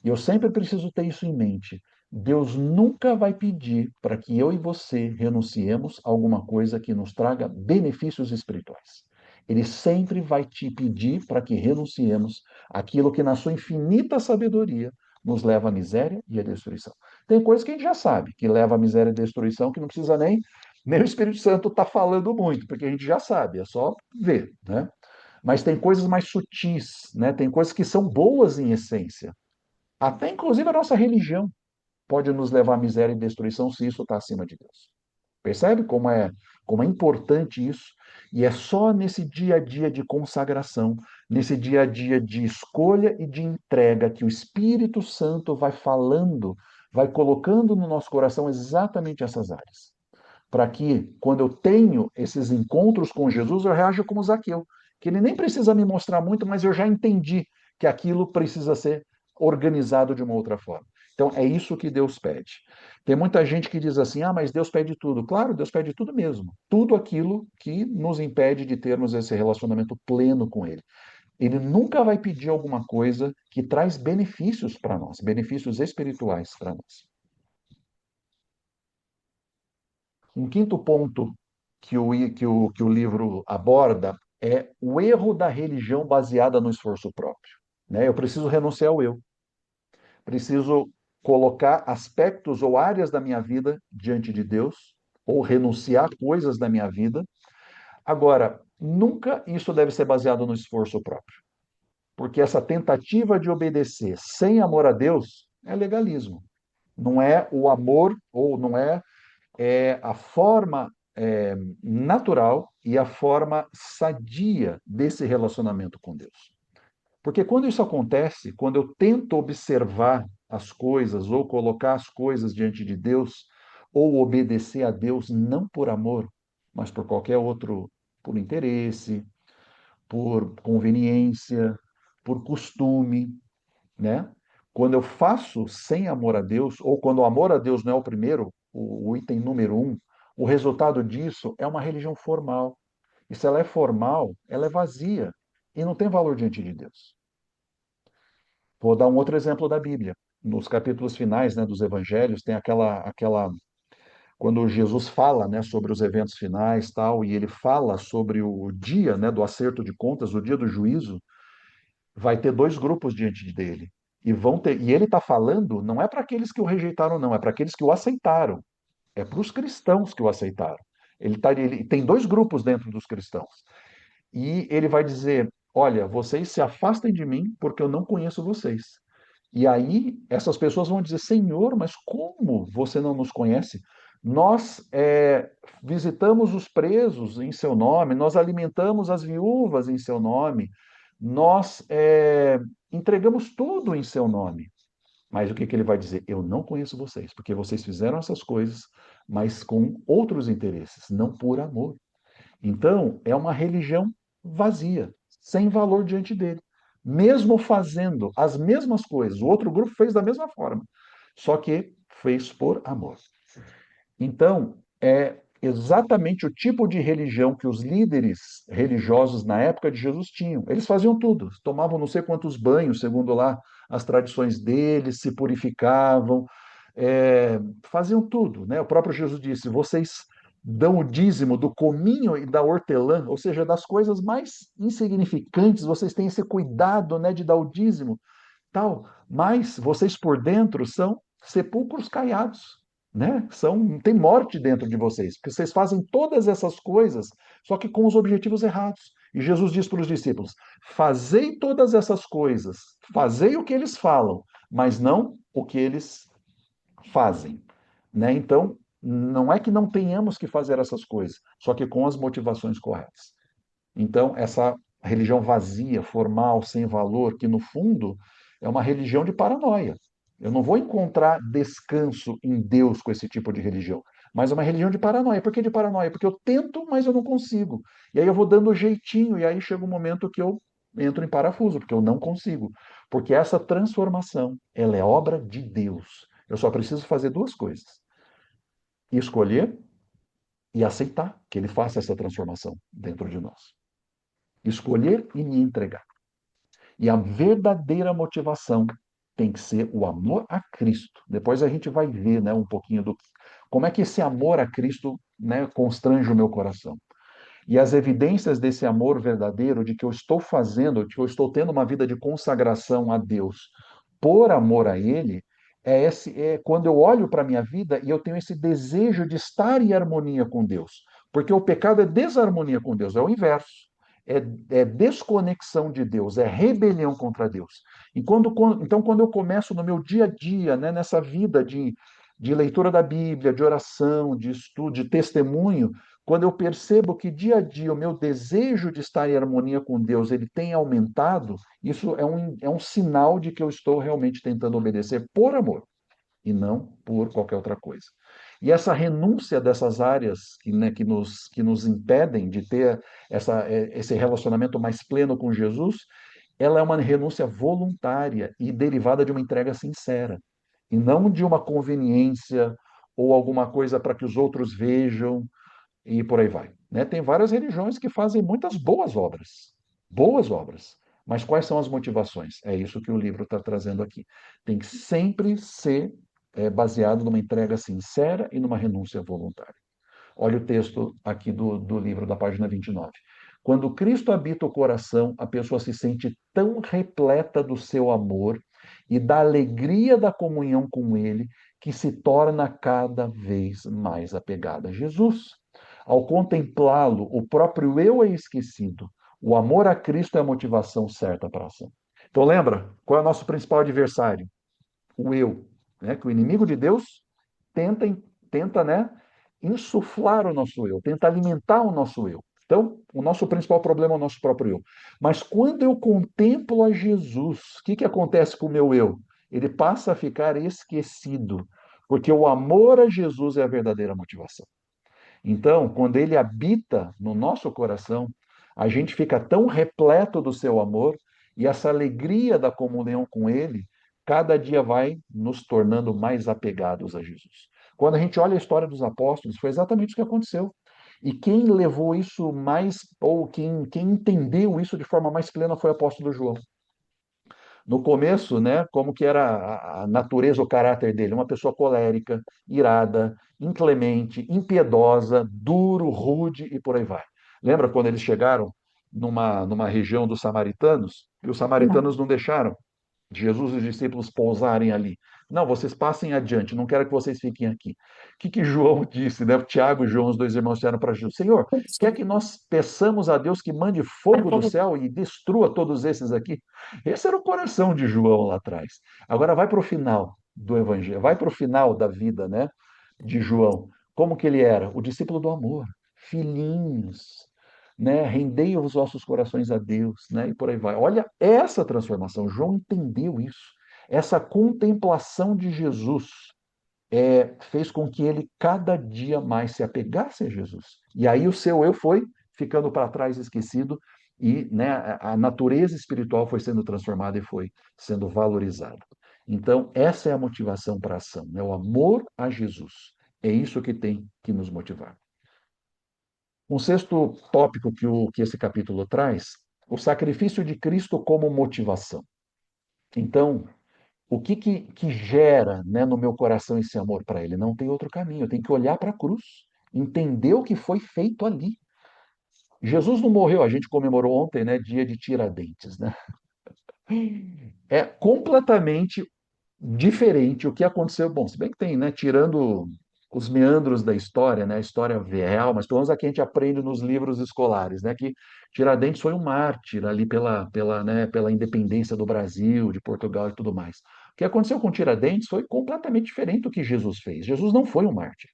Speaker 1: E eu sempre preciso ter isso em mente. Deus nunca vai pedir para que eu e você renunciemos a alguma coisa que nos traga benefícios espirituais. Ele sempre vai te pedir para que renunciemos àquilo que, na sua infinita sabedoria, nos leva à miséria e à destruição. Tem coisas que a gente já sabe, que leva à miséria e à destruição, que não precisa nem o Espírito Santo estar falando muito, porque a gente já sabe, é só ver, né? Mas tem coisas mais sutis, né? Tem coisas que são boas em essência, até inclusive a nossa religião pode nos levar à miséria e destruição se isso está acima de Deus. Percebe como é importante isso? E é só nesse dia a dia de consagração, nesse dia a dia de escolha e de entrega que o Espírito Santo vai falando, vai colocando no nosso coração exatamente essas áreas. Para que, quando eu tenho esses encontros com Jesus, eu reaja como Zaqueu, que ele nem precisa me mostrar muito, mas eu já entendi que aquilo precisa ser organizado de uma outra forma. Então, é isso que Deus pede. Tem muita gente que diz assim: ah, mas Deus pede tudo. Claro, Deus pede tudo mesmo. Tudo aquilo que nos impede de termos esse relacionamento pleno com Ele. Ele nunca vai pedir alguma coisa que traz benefícios para nós, benefícios espirituais para nós. Um quinto ponto que o livro aborda é o erro da religião baseada no esforço próprio. Né? Eu preciso renunciar ao eu. Preciso colocar aspectos ou áreas da minha vida diante de Deus, ou renunciar a coisas da minha vida. Agora, nunca isso deve ser baseado no esforço próprio, porque essa tentativa de obedecer sem amor a Deus é legalismo. Não é o amor, ou não é a forma natural e a forma sadia desse relacionamento com Deus. Porque quando isso acontece, quando eu tento observar as coisas ou colocar as coisas diante de Deus, ou obedecer a Deus não por amor, mas por qualquer outro, por interesse, por conveniência, por costume, né? Quando eu faço sem amor a Deus, ou quando o amor a Deus não é o primeiro, o item número um, o resultado disso é uma religião formal. E se ela é formal, ela é vazia e não tem valor diante de Deus. Vou dar um outro exemplo da Bíblia. Nos capítulos finais, né, dos evangelhos, tem aquela quando Jesus fala, né, sobre os eventos finais, tal, e ele fala sobre o dia, né, do acerto de contas, o dia do juízo, vai ter dois grupos diante dele. E ele está falando, não é para aqueles que o rejeitaram, não, é para aqueles que o aceitaram. É para os cristãos que o aceitaram. Ele tem dois grupos dentro dos cristãos. E ele vai dizer: olha, vocês se afastem de mim porque eu não conheço vocês. E aí essas pessoas vão dizer: Senhor, mas como você não nos conhece? Nós visitamos os presos em seu nome, nós alimentamos as viúvas em seu nome, nós entregamos tudo em seu nome. Mas o que ele vai dizer? Eu não conheço vocês, porque vocês fizeram essas coisas, mas com outros interesses, não por amor. Então, é uma religião vazia, sem valor diante dele. Mesmo fazendo as mesmas coisas, o outro grupo fez da mesma forma, só que fez por amor. Então, é exatamente o tipo de religião que os líderes religiosos na época de Jesus tinham. Eles faziam tudo, tomavam não sei quantos banhos, segundo lá as tradições deles, se purificavam, faziam tudo, né? O próprio Jesus disse: vocês dão o dízimo do cominho e da hortelã, ou seja, das coisas mais insignificantes, vocês têm esse cuidado, né, de dar o dízimo, tal, mas vocês por dentro são sepulcros caiados, né? Tem morte dentro de vocês, porque vocês fazem todas essas coisas, só que com os objetivos errados. E Jesus diz para os discípulos: fazei todas essas coisas, fazei o que eles falam, mas não o que eles fazem, né? Então, não é que não tenhamos que fazer essas coisas, só que com as motivações corretas. Então, essa religião vazia, formal, sem valor, que no fundo é uma religião de paranoia. Eu não vou encontrar descanso em Deus com esse tipo de religião. Mas é uma religião de paranoia. Por que de paranoia? Porque eu tento, mas eu não consigo. E aí eu vou dando jeitinho, e aí chega um momento que eu entro em parafuso, porque eu não consigo. Porque essa transformação, ela é obra de Deus. Eu só preciso fazer duas coisas: escolher e aceitar que Ele faça essa transformação dentro de nós. Escolher e me entregar. E a verdadeira motivação tem que ser o amor a Cristo. Depois a gente vai ver, né, um pouquinho do como é que esse amor a Cristo, né, constrange o meu coração. E as evidências desse amor verdadeiro, de que eu estou fazendo, de que eu estou tendo uma vida de consagração a Deus por amor a Ele, é quando eu olho para a minha vida e eu tenho esse desejo de estar em harmonia com Deus. Porque o pecado é desarmonia com Deus, é o inverso. É desconexão de Deus, é rebelião contra Deus. Então, quando eu começo no meu dia a dia, né, nessa vida de leitura da Bíblia, de oração, de estudo, de testemunho, quando eu percebo que dia a dia o meu desejo de estar em harmonia com Deus ele tem aumentado, isso é um sinal de que eu estou realmente tentando obedecer por amor e não por qualquer outra coisa. E essa renúncia dessas áreas né, que nos impedem de ter esse relacionamento mais pleno com Jesus, ela é uma renúncia voluntária e derivada de uma entrega sincera, e não de uma conveniência ou alguma coisa para que os outros vejam e por aí vai. Né? Tem várias religiões que fazem muitas boas obras. Mas quais são as motivações? É isso que o livro está trazendo aqui. Tem que sempre ser baseado numa entrega sincera e numa renúncia voluntária. Olha o texto aqui do livro, da página 29. Quando Cristo habita o coração, a pessoa se sente tão repleta do seu amor e da alegria da comunhão com Ele, que se torna cada vez mais apegada a Jesus. Ao contemplá-lo, o próprio eu é esquecido. O amor a Cristo é a motivação certa para a ação. Então lembra, qual é o nosso principal adversário? O eu, né? Que o inimigo de Deus tenta, tenta, né, insuflar o nosso eu, tenta alimentar o nosso eu. Então, o nosso principal problema é o nosso próprio eu. Mas quando eu contemplo a Jesus, o que acontece com o meu eu? Ele passa a ficar esquecido, porque o amor a Jesus é a verdadeira motivação. Então, quando ele habita no nosso coração, a gente fica tão repleto do seu amor e essa alegria da comunhão com ele, cada dia vai nos tornando mais apegados a Jesus. Quando a gente olha a história dos apóstolos, foi exatamente o que aconteceu. E quem levou isso mais, ou quem entendeu isso de forma mais plena foi o apóstolo João. No começo, né, como que era a natureza, o caráter dele, uma pessoa colérica, irada, inclemente, impiedosa, duro, rude e por aí vai. Lembra quando eles chegaram numa região dos samaritanos? E os samaritanos não deixaram Jesus e os discípulos pousarem ali. Não, vocês passem adiante, não quero que vocês fiquem aqui. O que João disse, né? Tiago e João, os dois irmãos, disseram para Jesus: Senhor, quer que nós peçamos a Deus que mande fogo do céu e destrua todos esses aqui? Esse era o coração de João lá atrás. Agora vai para o final do evangelho, vai para o final da vida, né, de João. Como que ele era? O discípulo do amor, filhinhos, né? Rendei os vossos corações a Deus, né? E por aí vai. Olha essa transformação. João entendeu isso. Essa contemplação de Jesus fez com que ele cada dia mais se apegasse a Jesus. E aí o seu eu foi ficando para trás, esquecido, e né, a natureza espiritual foi sendo transformada e foi sendo valorizada. Então, essa é a motivação para a ação, né? O amor a Jesus. É isso que tem que nos motivar. Um sexto tópico que esse capítulo traz, o sacrifício de Cristo como motivação. Então, o que gera, né, no meu coração esse amor para Ele? Não tem outro caminho, eu tenho que olhar para a cruz, entender o que foi feito ali. Jesus não morreu, a gente comemorou ontem, né, dia de Tiradentes, né? É completamente diferente o que aconteceu. Bom, se bem que tem, né, tirando os meandros da história, né, a história real, mas pelo menos aqui a gente aprende nos livros escolares, né, que Tiradentes foi um mártir ali pela independência do Brasil, de Portugal e tudo mais. O que aconteceu com Tiradentes foi completamente diferente do que Jesus fez. Jesus não foi um mártir.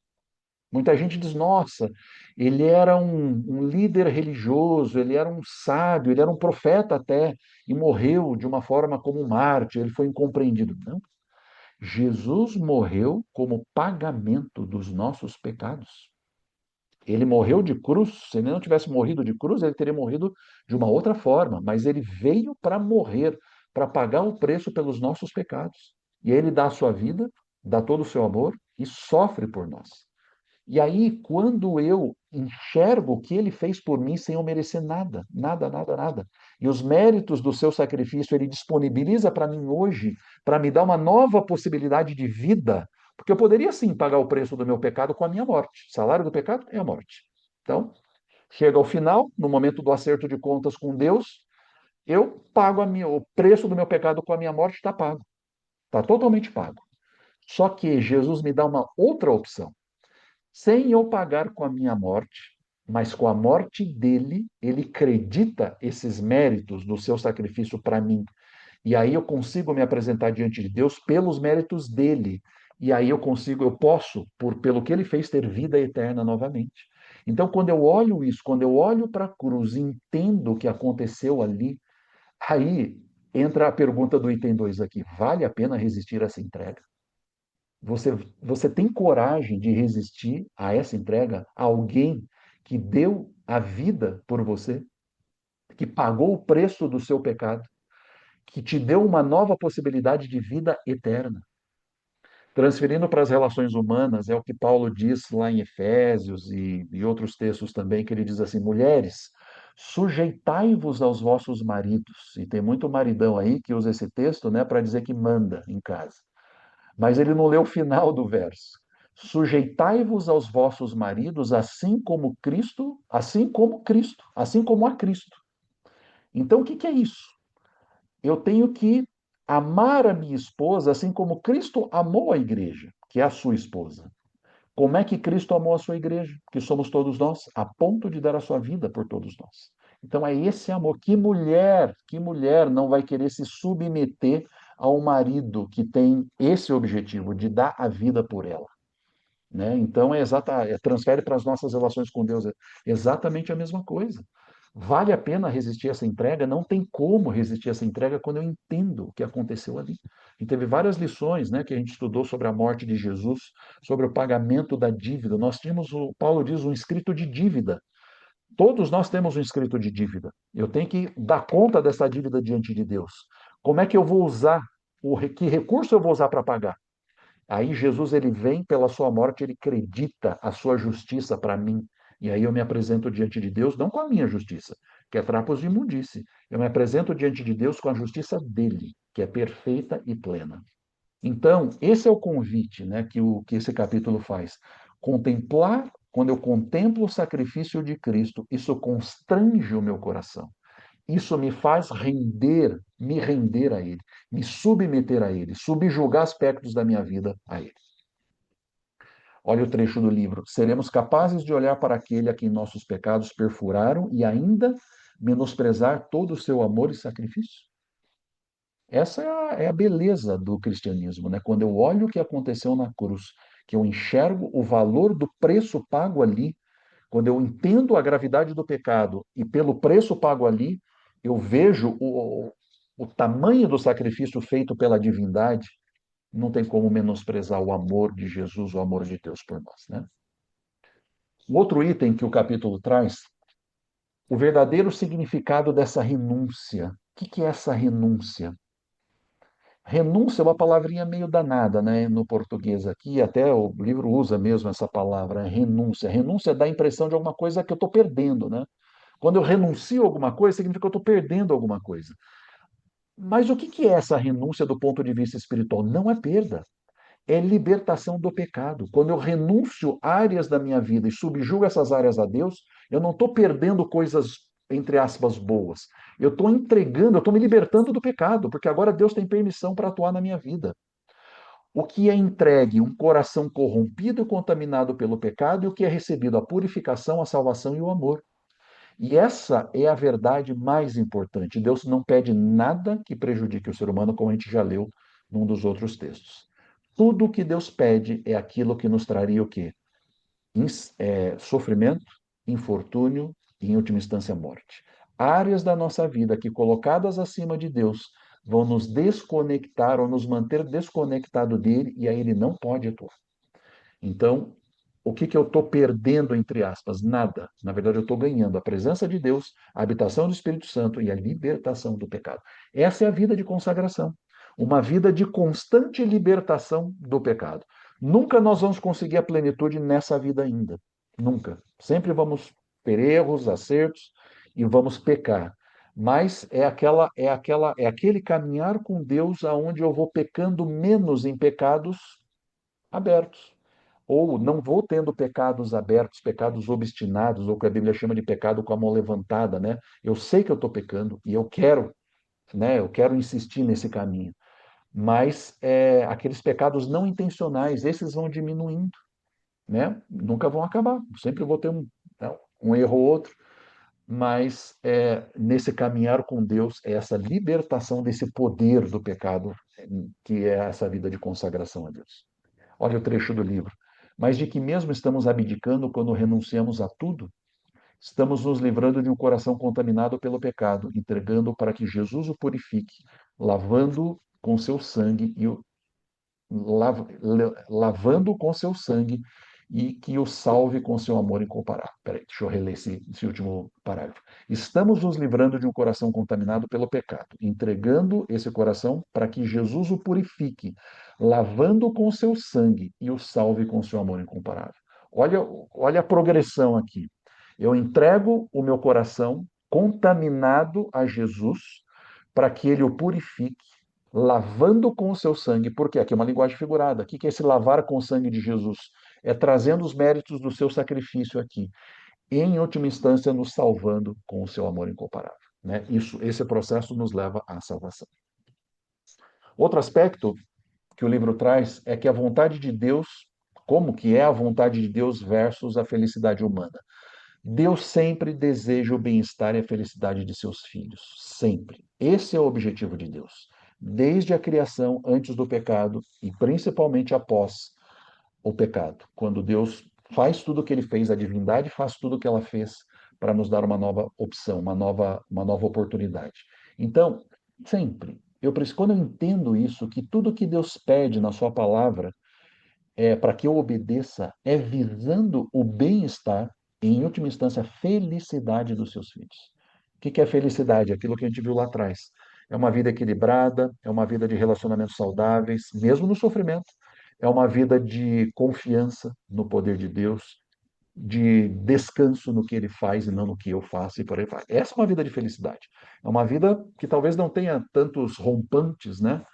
Speaker 1: Muita gente diz, nossa, ele era um líder religioso, ele era um sábio, ele era um profeta até, e morreu de uma forma como um mártir, ele foi incompreendido. Não, Jesus morreu como pagamento dos nossos pecados. Ele morreu de cruz. Se ele não tivesse morrido de cruz, ele teria morrido de uma outra forma, mas ele veio para morrer, para pagar o preço pelos nossos pecados. E aí ele dá a sua vida, dá todo o seu amor e sofre por nós. E aí, quando eu enxergo o que ele fez por mim sem eu merecer nada, nada, nada, nada, e os méritos do seu sacrifício ele disponibiliza para mim hoje, para me dar uma nova possibilidade de vida, porque eu poderia sim pagar o preço do meu pecado com a minha morte. O salário do pecado é a morte. Então, chega ao final, no momento do acerto de contas com Deus, eu pago o preço do meu pecado com a minha morte, está pago. Está totalmente pago. Só que Jesus me dá uma outra opção. Sem eu pagar com a minha morte, mas com a morte dele, ele acredita esses méritos do seu sacrifício para mim. E aí eu consigo me apresentar diante de Deus pelos méritos dele. E aí eu posso, pelo que ele fez, ter vida eterna novamente. Então, quando eu olho isso, quando eu olho para a cruz e entendo o que aconteceu ali, aí entra a pergunta do item 2 aqui. Vale a pena resistir a essa entrega? Você, você tem coragem de resistir a essa entrega a alguém que deu a vida por você, que pagou o preço do seu pecado, que te deu uma nova possibilidade de vida eterna? Transferindo para as relações humanas, é o que Paulo diz lá em Efésios e outros textos também, que ele diz assim: mulheres, sujeitai-vos aos vossos maridos. E tem muito maridão aí que usa esse texto, né, para dizer que manda em casa. Mas ele não leu o final do verso. Sujeitai-vos aos vossos maridos, assim como a Cristo. Então, o que que é isso? Eu tenho que amar a minha esposa assim como Cristo amou a igreja, que é a sua esposa. Como é que Cristo amou a sua igreja, que somos todos nós, a ponto de dar a sua vida por todos nós? Então é esse amor. Que mulher não vai querer se submeter a um marido que tem esse objetivo de dar a vida por ela? Né? Então transfere para as nossas relações com Deus exatamente a mesma coisa. Vale a pena resistir a essa entrega? Não tem como resistir a essa entrega quando eu entendo o que aconteceu ali. E teve várias lições, né, que a gente estudou sobre a morte de Jesus, sobre o pagamento da dívida. Nós tínhamos, Paulo diz, um escrito de dívida. Todos nós temos um escrito de dívida. Eu tenho que dar conta dessa dívida diante de Deus. Como é que eu vou usar? Que recurso eu vou usar para pagar? Aí Jesus ele vem pela sua morte, ele acredita a sua justiça para mim. E aí eu me apresento diante de Deus, não com a minha justiça, que é trapos de imundície. Eu me apresento diante de Deus com a justiça dele, que é perfeita e plena. Então, esse é o convite, né, que esse capítulo faz. Contemplar, quando eu contemplo o sacrifício de Cristo, isso constrange o meu coração. Isso me faz me render a Ele, me submeter a Ele, subjugar aspectos da minha vida a Ele. Olha o trecho do livro. Seremos capazes de olhar para aquele a quem nossos pecados perfuraram e ainda menosprezar todo o seu amor e sacrifício? Essa é a beleza do cristianismo, né? Quando eu olho o que aconteceu na cruz, que eu enxergo o valor do preço pago ali, quando eu entendo a gravidade do pecado e pelo preço pago ali, eu vejo o tamanho do sacrifício feito pela divindade, não tem como menosprezar o amor de Jesus, o amor de Deus por nós, né? O outro item que o capítulo traz, o verdadeiro significado dessa renúncia. O que é essa renúncia? Renúncia é uma palavrinha meio danada, né, no português aqui, até o livro usa mesmo essa palavra, renúncia. Renúncia dá a impressão de alguma coisa que eu estou perdendo, né? Quando eu renuncio a alguma coisa, significa que eu estou perdendo alguma coisa. Mas o que é essa renúncia do ponto de vista espiritual? Não é perda, é libertação do pecado. Quando eu renuncio áreas da minha vida e subjugo essas áreas a Deus, eu não estou perdendo coisas, entre aspas, boas. Eu estou entregando, eu estou me libertando do pecado, porque agora Deus tem permissão para atuar na minha vida. O que é entregue? Um coração corrompido e contaminado pelo pecado, e o que é recebido? A purificação, a salvação e o amor. E essa é a verdade mais importante. Deus não pede nada que prejudique o ser humano, como a gente já leu num dos outros textos. Tudo o que Deus pede é aquilo que nos traria o quê? Sofrimento, infortúnio e, em última instância, morte. Áreas da nossa vida que, colocadas acima de Deus, vão nos desconectar ou nos manter desconectado dele, e aí ele não pode atuar. Então, o que eu estou perdendo, entre aspas? Nada. Na verdade, eu estou ganhando a presença de Deus, a habitação do Espírito Santo e a libertação do pecado. Essa é a vida de consagração. Uma vida de constante libertação do pecado. Nunca nós vamos conseguir a plenitude nessa vida ainda. Nunca. Sempre vamos ter erros, acertos e vamos pecar. Mas é aquele caminhar com Deus aonde eu vou pecando menos em pecados abertos, ou não vou tendo pecados abertos, pecados obstinados, ou que a Bíblia chama de pecado com a mão levantada, né? Eu sei que eu estou pecando e eu quero, né? Eu quero insistir nesse caminho. Mas aqueles pecados não intencionais, esses vão diminuindo, né? Nunca vão acabar. Sempre vou ter um erro ou outro, mas nesse caminhar com Deus, é essa libertação desse poder do pecado, que é essa vida de consagração a Deus. Olha o trecho do livro. Mas de que mesmo estamos abdicando quando renunciamos a tudo, estamos nos livrando de um coração contaminado pelo pecado, entregando para que Jesus o purifique, lavando com seu sangue e o lavando com seu sangue e que o salve com seu amor incomparável. Peraí, deixa eu reler esse último parágrafo. Estamos nos livrando de um coração contaminado pelo pecado, entregando esse coração para que Jesus o purifique, lavando com seu sangue e o salve com seu amor incomparável. Olha a progressão aqui. Eu entrego o meu coração contaminado a Jesus para que ele o purifique, lavando com o seu sangue. Por quê? Aqui é uma linguagem figurada. O que é esse lavar com o sangue de Jesus? É trazendo os méritos do seu sacrifício aqui. E, em última instância, nos salvando com o seu amor incomparável. Né? Esse processo nos leva à salvação. Outro aspecto que o livro traz é que a vontade de Deus, como que é a vontade de Deus versus a felicidade humana? Deus sempre deseja o bem-estar e a felicidade de seus filhos, sempre. Esse é o objetivo de Deus. Desde a criação, antes do pecado e principalmente após o pecado. Quando Deus faz tudo o que ele fez, a divindade faz tudo o que ela fez para nos dar uma nova opção, uma nova oportunidade. Então, sempre, quando eu entendo isso, que tudo que Deus pede na sua palavra para que eu obedeça é visando o bem-estar e, em última instância, a felicidade dos seus filhos. O que é felicidade? Aquilo que a gente viu lá atrás. É uma vida equilibrada, é uma vida de relacionamentos saudáveis, mesmo no sofrimento. É uma vida de confiança no poder de Deus, de descanso no que ele faz e não no que eu faço e por aí vai. Essa é uma vida de felicidade. É uma vida que talvez não tenha tantos rompantes, né?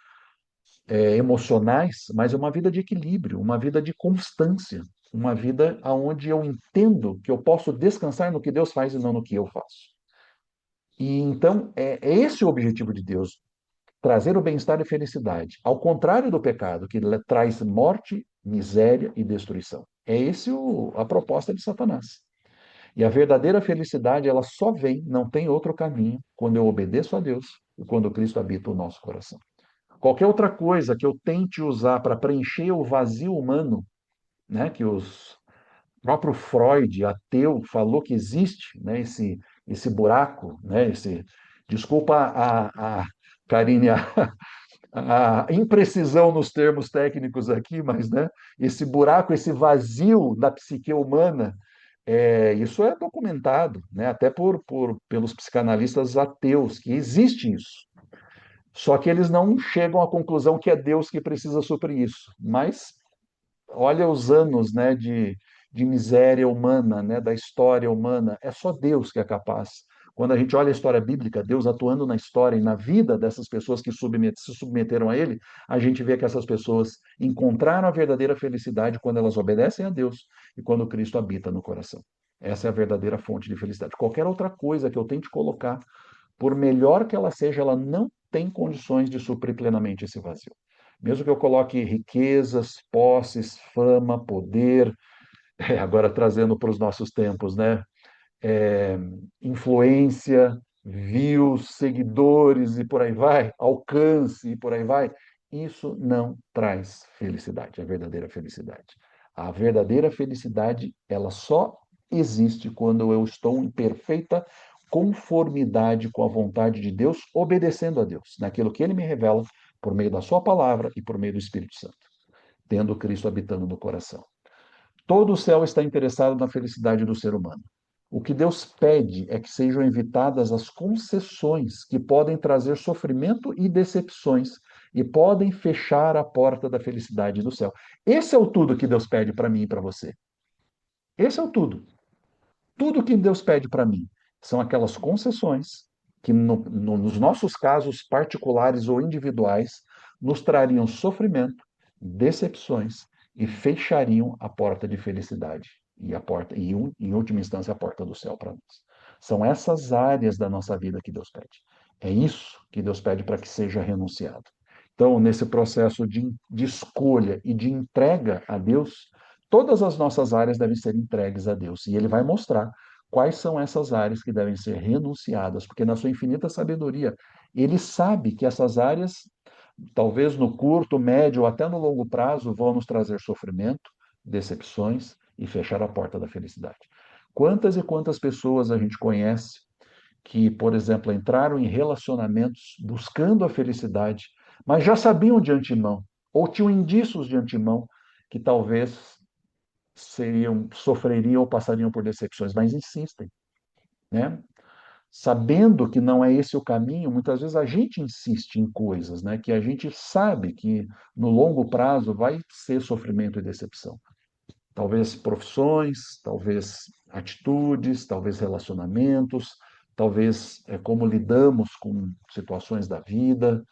Speaker 1: Emocionais, mas é uma vida de equilíbrio, uma vida de constância, uma vida onde eu entendo que eu posso descansar no que Deus faz e não no que eu faço. E então é esse o objetivo de Deus, trazer o bem-estar e felicidade, ao contrário do pecado, que traz morte, miséria e destruição. É esse a proposta de Satanás. E a verdadeira felicidade, ela só vem, não tem outro caminho, quando eu obedeço a Deus e quando Cristo habita o nosso coração. Qualquer outra coisa que eu tente usar para preencher o vazio humano, né, que o próprio Freud, ateu, falou que existe, né, esse buraco, né, desculpa Karine, a imprecisão nos termos técnicos aqui, mas né, esse buraco, esse vazio da psique humana, isso é documentado, né, até pelos psicanalistas ateus, que existe isso. Só que eles não chegam à conclusão que é Deus que precisa suprir isso. Mas olha os anos, né, de miséria humana, né, da história humana. É só Deus que é capaz. Quando a gente olha a história bíblica, Deus atuando na história e na vida dessas pessoas que se submeteram a Ele, a gente vê que essas pessoas encontraram a verdadeira felicidade quando elas obedecem a Deus e quando Cristo habita no coração. Essa é a verdadeira fonte de felicidade. Qualquer outra coisa que eu tente colocar, por melhor que ela seja, ela não tem condições de suprir plenamente esse vazio. Mesmo que eu coloque riquezas, posses, fama, poder, agora trazendo para os nossos tempos, né? É, influência, views, seguidores e por aí vai, alcance e por aí vai, isso não traz felicidade, a verdadeira felicidade. A verdadeira felicidade, ela só existe quando eu estou em perfeita conformidade com a vontade de Deus, obedecendo a Deus, naquilo que ele me revela por meio da sua palavra e por meio do Espírito Santo, tendo Cristo habitando no coração. Todo o céu está interessado na felicidade do ser humano. O que Deus pede é que sejam evitadas as concessões que podem trazer sofrimento e decepções e podem fechar a porta da felicidade do céu. Esse é o tudo que Deus pede para mim e para você. Esse é o tudo. Tudo que Deus pede para mim são aquelas concessões que, nos nossos casos particulares ou individuais, nos trariam sofrimento, decepções e fechariam a porta de felicidade e a porta e em última instância a porta do céu para nós. São essas áreas da nossa vida que Deus pede. É isso que Deus pede para que seja renunciado. Então, nesse processo de escolha e de entrega a Deus, todas as nossas áreas devem ser entregues a Deus. E Ele vai mostrar quais são essas áreas que devem ser renunciadas, porque na sua infinita sabedoria, Ele sabe que essas áreas, talvez no curto, médio ou até no longo prazo, vão nos trazer sofrimento, decepções e fechar a porta da felicidade. Quantas e quantas pessoas a gente conhece que, por exemplo, entraram em relacionamentos buscando a felicidade, mas já sabiam de antemão, ou tinham indícios de antemão, que talvez sofreriam ou passariam por decepções, mas insistem, né? Sabendo que não é esse o caminho, muitas vezes a gente insiste em coisas, né, que a gente sabe que no longo prazo vai ser sofrimento e decepção. Talvez profissões, talvez atitudes, talvez relacionamentos, talvez como lidamos com situações da vida.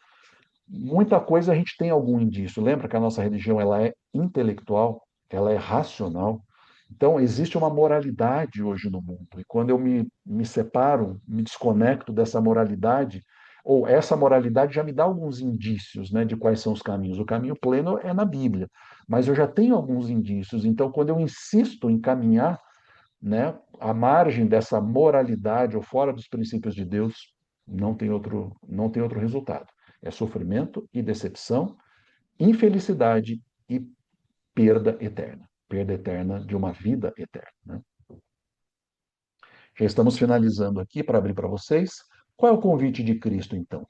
Speaker 1: Muita coisa a gente tem algum indício. Lembra que a nossa religião ela é intelectual, ela é racional. Então, existe uma moralidade hoje no mundo. E quando eu me separo, me desconecto dessa moralidade, ou essa moralidade já me dá alguns indícios, né, de quais são os caminhos. O caminho pleno é na Bíblia, mas eu já tenho alguns indícios. Então, quando eu insisto em caminhar, né, à margem dessa moralidade ou fora dos princípios de Deus, não tem outro resultado. É sofrimento e decepção, infelicidade e perda eterna. Perda eterna de uma vida eterna. Né? Já estamos finalizando aqui para abrir para vocês. Qual é o convite de Cristo, então?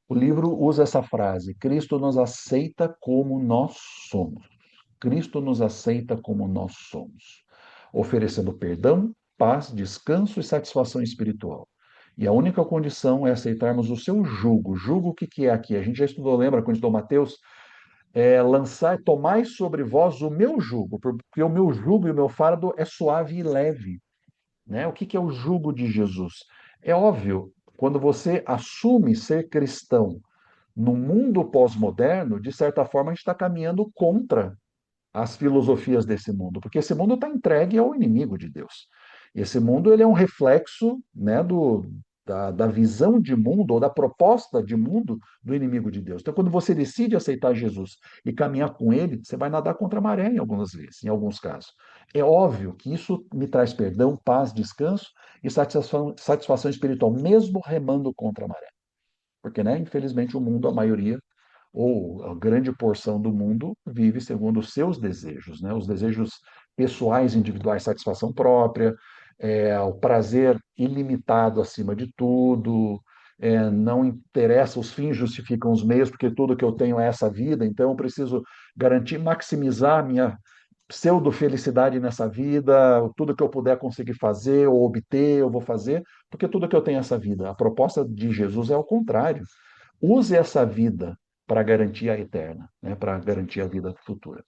Speaker 1: O livro usa essa frase: Cristo nos aceita como nós somos. Cristo nos aceita como nós somos, oferecendo perdão, paz, descanso e satisfação espiritual. E a única condição é aceitarmos o seu jugo. Jugo, o que que é aqui? A gente já estudou, lembra, quando estudou Mateus? Tomai sobre vós o meu jugo, porque o meu jugo e o meu fardo é suave e leve. Né? O que que é o jugo de Jesus? É óbvio, quando você assume ser cristão no mundo pós-moderno, de certa forma, a gente está caminhando contra as filosofias desse mundo, porque esse mundo está entregue ao inimigo de Deus. Esse mundo ele é um reflexo, né, da visão de mundo ou da proposta de mundo do inimigo de Deus. Então, quando você decide aceitar Jesus e caminhar com ele, você vai nadar contra a maré em algumas vezes, em alguns casos. É óbvio que isso me traz perdão, paz, descanso e satisfação espiritual, mesmo remando contra a maré. Porque, né, infelizmente, o mundo, a maioria, ou a grande porção do mundo, vive segundo os seus desejos, né? Os desejos pessoais, individuais, satisfação própria, o prazer ilimitado acima de tudo, não interessa, os fins justificam os meios, porque tudo que eu tenho é essa vida, então eu preciso garantir, maximizar a minha pseudo-felicidade nessa vida, tudo que eu puder conseguir fazer ou obter, eu vou fazer, porque tudo que eu tenho é essa vida. A proposta de Jesus é o contrário. Use essa vida para garantir a eterna, né? Para garantir a vida futura.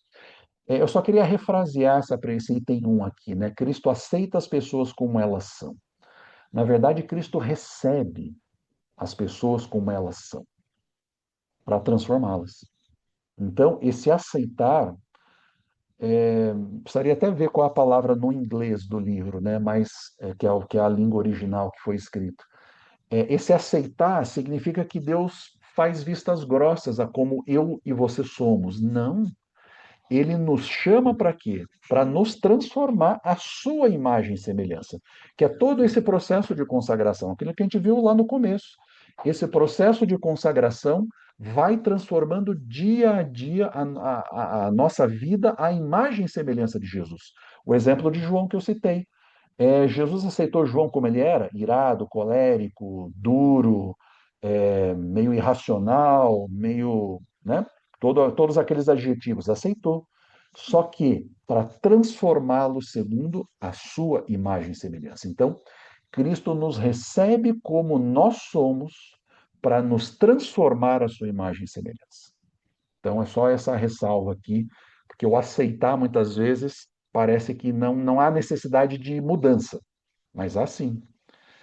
Speaker 1: Eu só queria refrasear esse item 1 aqui, né? Cristo aceita as pessoas como elas são. Na verdade, Cristo recebe as pessoas como elas são, para transformá-las. Então, esse aceitar precisaria até ver qual é a palavra no inglês do livro, né? Mas que é a língua original que foi escrito. Esse aceitar significa que Deus faz vistas grossas a como eu e você somos. Não. Ele nos chama para quê? Para nos transformar à sua imagem e semelhança, que é todo esse processo de consagração, aquilo que a gente viu lá no começo. Esse processo de consagração vai transformando dia a dia a nossa vida à imagem e semelhança de Jesus. O exemplo de João que eu citei. Jesus aceitou João como ele era, irado, colérico, duro, meio irracional, meio, né? Todos aqueles adjetivos, aceitou. Só que para transformá-lo segundo a sua imagem e semelhança. Então, Cristo nos recebe como nós somos para nos transformar à sua imagem e semelhança. Então, é só essa ressalva aqui, porque o aceitar muitas vezes parece que não há necessidade de mudança, mas há sim.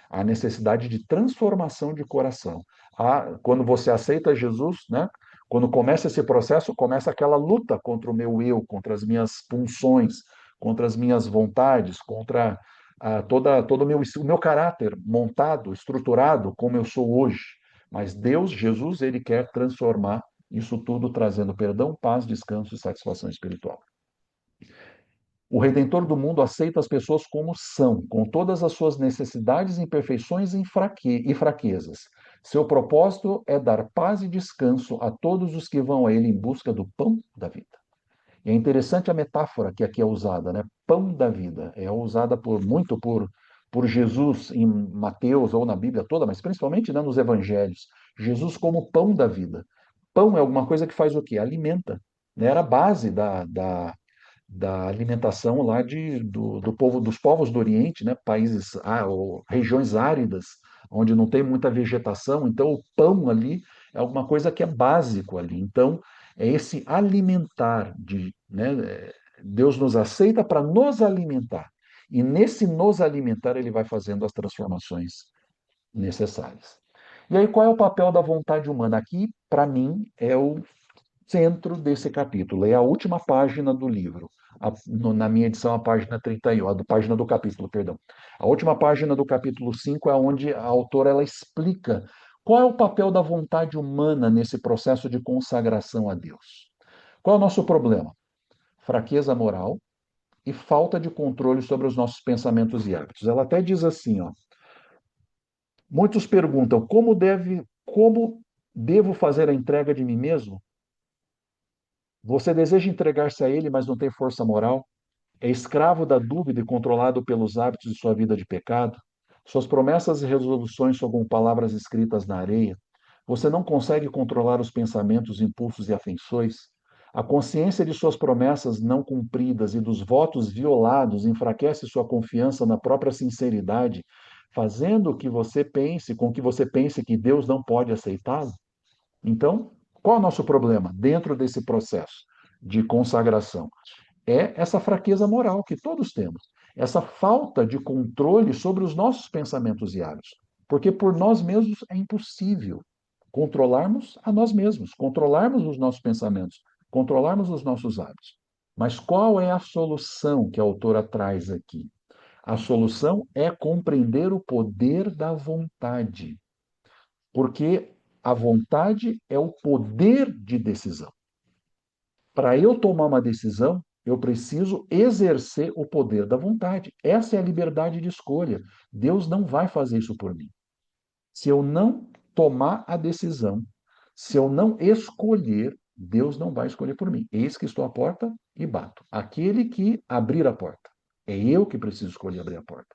Speaker 1: Há necessidade de transformação de coração. Quando você aceita Jesus, né? Quando começa esse processo, começa aquela luta contra o meu eu, contra as minhas pulsões, contra as minhas vontades, contra todo o meu caráter montado, estruturado, como eu sou hoje. Mas Deus, Jesus, ele quer transformar isso tudo, trazendo perdão, paz, descanso e satisfação espiritual. O Redentor do mundo aceita as pessoas como são, com todas as suas necessidades, imperfeições e fraquezas. Seu propósito é dar paz e descanso a todos os que vão a Ele em busca do pão da vida. E é interessante a metáfora que aqui é usada, né? Pão da vida. É usada muito por Jesus em Mateus ou na Bíblia toda, mas principalmente, né, nos evangelhos. Jesus como pão da vida. Pão é alguma coisa que faz o quê? Alimenta. Né? Era a base da alimentação lá do povo, dos povos do Oriente, né? Países ou regiões áridas, onde não tem muita vegetação. Então, o pão ali é alguma coisa que é básico ali. Então, é esse alimentar né? Deus nos aceita para nos alimentar. E nesse nos alimentar, ele vai fazendo as transformações necessárias. E aí, qual é o papel da vontade humana? Aqui, para mim, é o centro desse capítulo. É a última página do livro. Na minha edição, a página 31, a página do capítulo, perdão. A última página do capítulo 5 é onde a autora ela explica qual é o papel da vontade humana nesse processo de consagração a Deus. Qual é o nosso problema? Fraqueza moral e falta de controle sobre os nossos pensamentos e hábitos. Ela até diz assim, ó, muitos perguntam como devo fazer a entrega de mim mesmo? Você deseja entregar-se a ele, mas não tem força moral? É escravo da dúvida e controlado pelos hábitos de sua vida de pecado? Suas promessas e resoluções são como palavras escritas na areia? Você não consegue controlar os pensamentos, impulsos e afeições? A consciência de suas promessas não cumpridas e dos votos violados enfraquece sua confiança na própria sinceridade, fazendo com que você pense que Deus não pode aceitá-lo? Então, qual é o nosso problema dentro desse processo de consagração? É essa fraqueza moral que todos temos, essa falta de controle sobre os nossos pensamentos e hábitos. Porque por nós mesmos é impossível controlarmos a nós mesmos, controlarmos os nossos pensamentos, controlarmos os nossos hábitos. Mas qual é a solução que a autora traz aqui? A solução é compreender o poder da vontade, porque a vontade é o poder de decisão. Para eu tomar uma decisão, eu preciso exercer o poder da vontade. Essa é a liberdade de escolha. Deus não vai fazer isso por mim. Se eu não tomar a decisão, se eu não escolher, Deus não vai escolher por mim. Eis que estou à porta e bato. Aquele que abrir a porta. É eu que preciso escolher abrir a porta.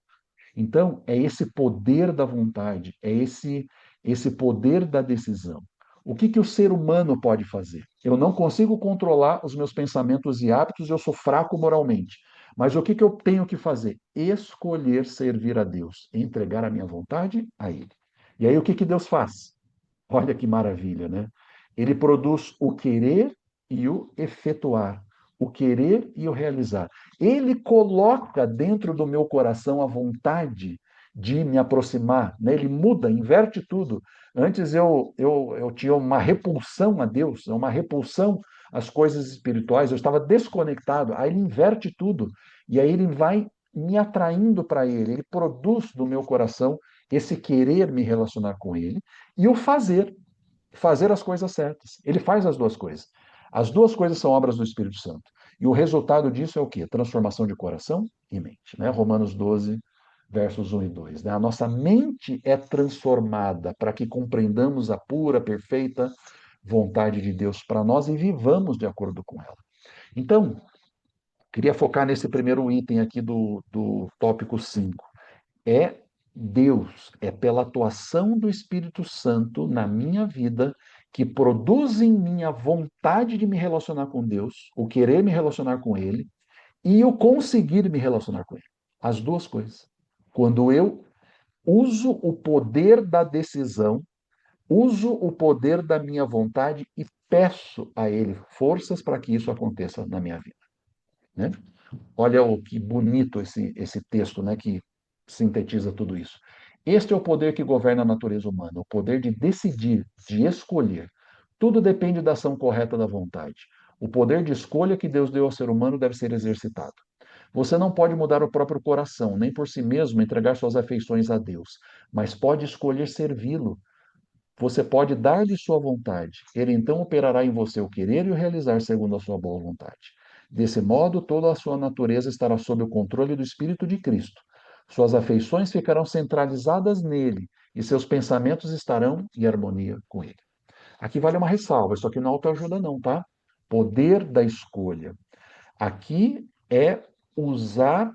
Speaker 1: Então, é esse poder da vontade, é esse poder da decisão. O que o ser humano pode fazer? Eu não consigo controlar os meus pensamentos e hábitos, eu sou fraco moralmente. Mas o que eu tenho que fazer? Escolher servir a Deus, entregar a minha vontade a Ele. E aí o que Deus faz? Olha que maravilha, né? Ele produz o querer e o efetuar, o querer e o realizar. Ele coloca dentro do meu coração a vontade de me aproximar, né? Ele muda, inverte tudo. Antes eu tinha uma repulsão a Deus, uma repulsão às coisas espirituais, eu estava desconectado. Aí ele inverte tudo e aí ele vai me atraindo para ele, ele produz do meu coração esse querer me relacionar com ele e o fazer as coisas certas. Ele faz as duas coisas. As duas coisas são obras do Espírito Santo. E o resultado disso é o quê? Transformação de coração e mente. Né? Romanos 12, versos 1 e 2. Né? A nossa mente é transformada para que compreendamos a pura, perfeita vontade de Deus para nós e vivamos de acordo com ela. Então, Queria focar nesse primeiro item aqui do tópico 5. É Deus, é pela atuação do Espírito Santo na minha vida que produz em mim a vontade de me relacionar com Deus, o querer me relacionar com Ele e o conseguir me relacionar com Ele. As duas coisas. Quando eu uso o poder da decisão, uso o poder da minha vontade e peço a Ele forças para que isso aconteça na minha vida, né? Olha o que bonito esse texto, né, que sintetiza tudo isso. Este é o poder que governa a natureza humana, o poder de decidir, de escolher. Tudo depende da ação correta da vontade. O poder de escolha que Deus deu ao ser humano deve ser exercitado. Você não pode mudar o próprio coração, nem por si mesmo entregar suas afeições a Deus, mas pode escolher servi-lo. Você pode dar-lhe sua vontade. Ele então operará em você o querer e o realizar segundo a sua boa vontade. Desse modo, toda a sua natureza estará sob o controle do Espírito de Cristo. Suas afeições ficarão centralizadas nele e seus pensamentos estarão em harmonia com ele. Aqui vale uma ressalva, isso aqui não é autoajuda não, tá? Poder da escolha. Aqui é usar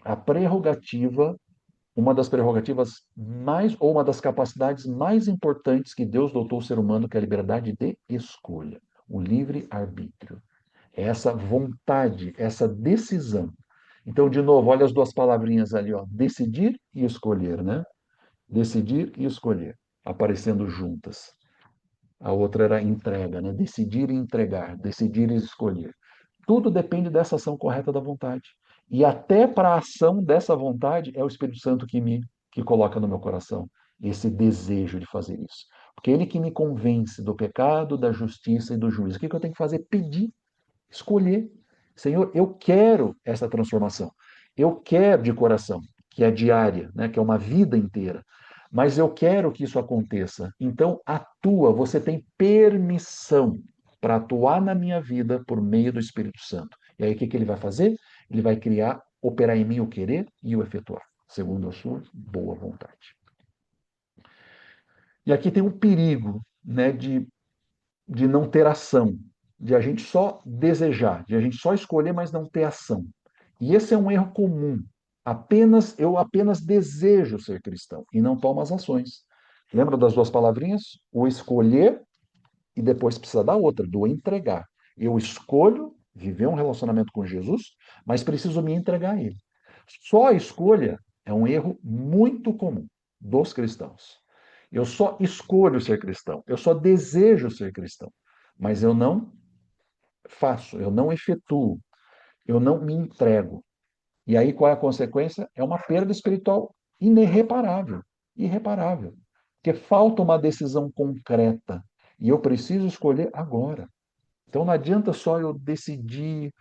Speaker 1: a prerrogativa, uma das prerrogativas mais, ou uma das capacidades mais importantes que Deus dotou ao ser humano, que é a liberdade de escolha, o livre-arbítrio. É essa vontade, essa decisão. Então, de novo, olha as duas palavrinhas ali, ó, decidir e escolher, né? Decidir e escolher, aparecendo juntas. A outra era entrega, né? Decidir e entregar, decidir e escolher. Tudo depende dessa ação correta da vontade. E até para a ação dessa vontade é o Espírito Santo que coloca no meu coração esse desejo de fazer isso. Porque é ele que me convence do pecado, da justiça e do juízo. O que eu tenho que fazer? Pedir, escolher. Senhor, eu quero essa transformação. Eu quero de coração, que é diária, né, que é uma vida inteira. Mas eu quero que isso aconteça. Então, atua, você tem permissão para atuar na minha vida por meio do Espírito Santo. E aí o que ele vai fazer? Ele vai criar, operar em mim o querer e o efetuar, segundo a sua boa vontade. E aqui tem um perigo, né, de não ter ação, de a gente só desejar, de a gente só escolher, mas não ter ação. E esse é um erro comum. Eu apenas desejo ser cristão e não tomo as ações. Lembra das duas palavrinhas? O escolher e depois precisa da outra, do entregar. Eu escolho viver um relacionamento com Jesus, mas preciso me entregar a Ele. Só a escolha é um erro muito comum dos cristãos. Eu só escolho ser cristão, eu só desejo ser cristão, mas eu não faço, eu não efetuo, eu não me entrego. E aí qual é a consequência? É uma perda espiritual irreparável, irreparável, porque falta uma decisão concreta e eu preciso escolher agora. Então não adianta só eu decidir,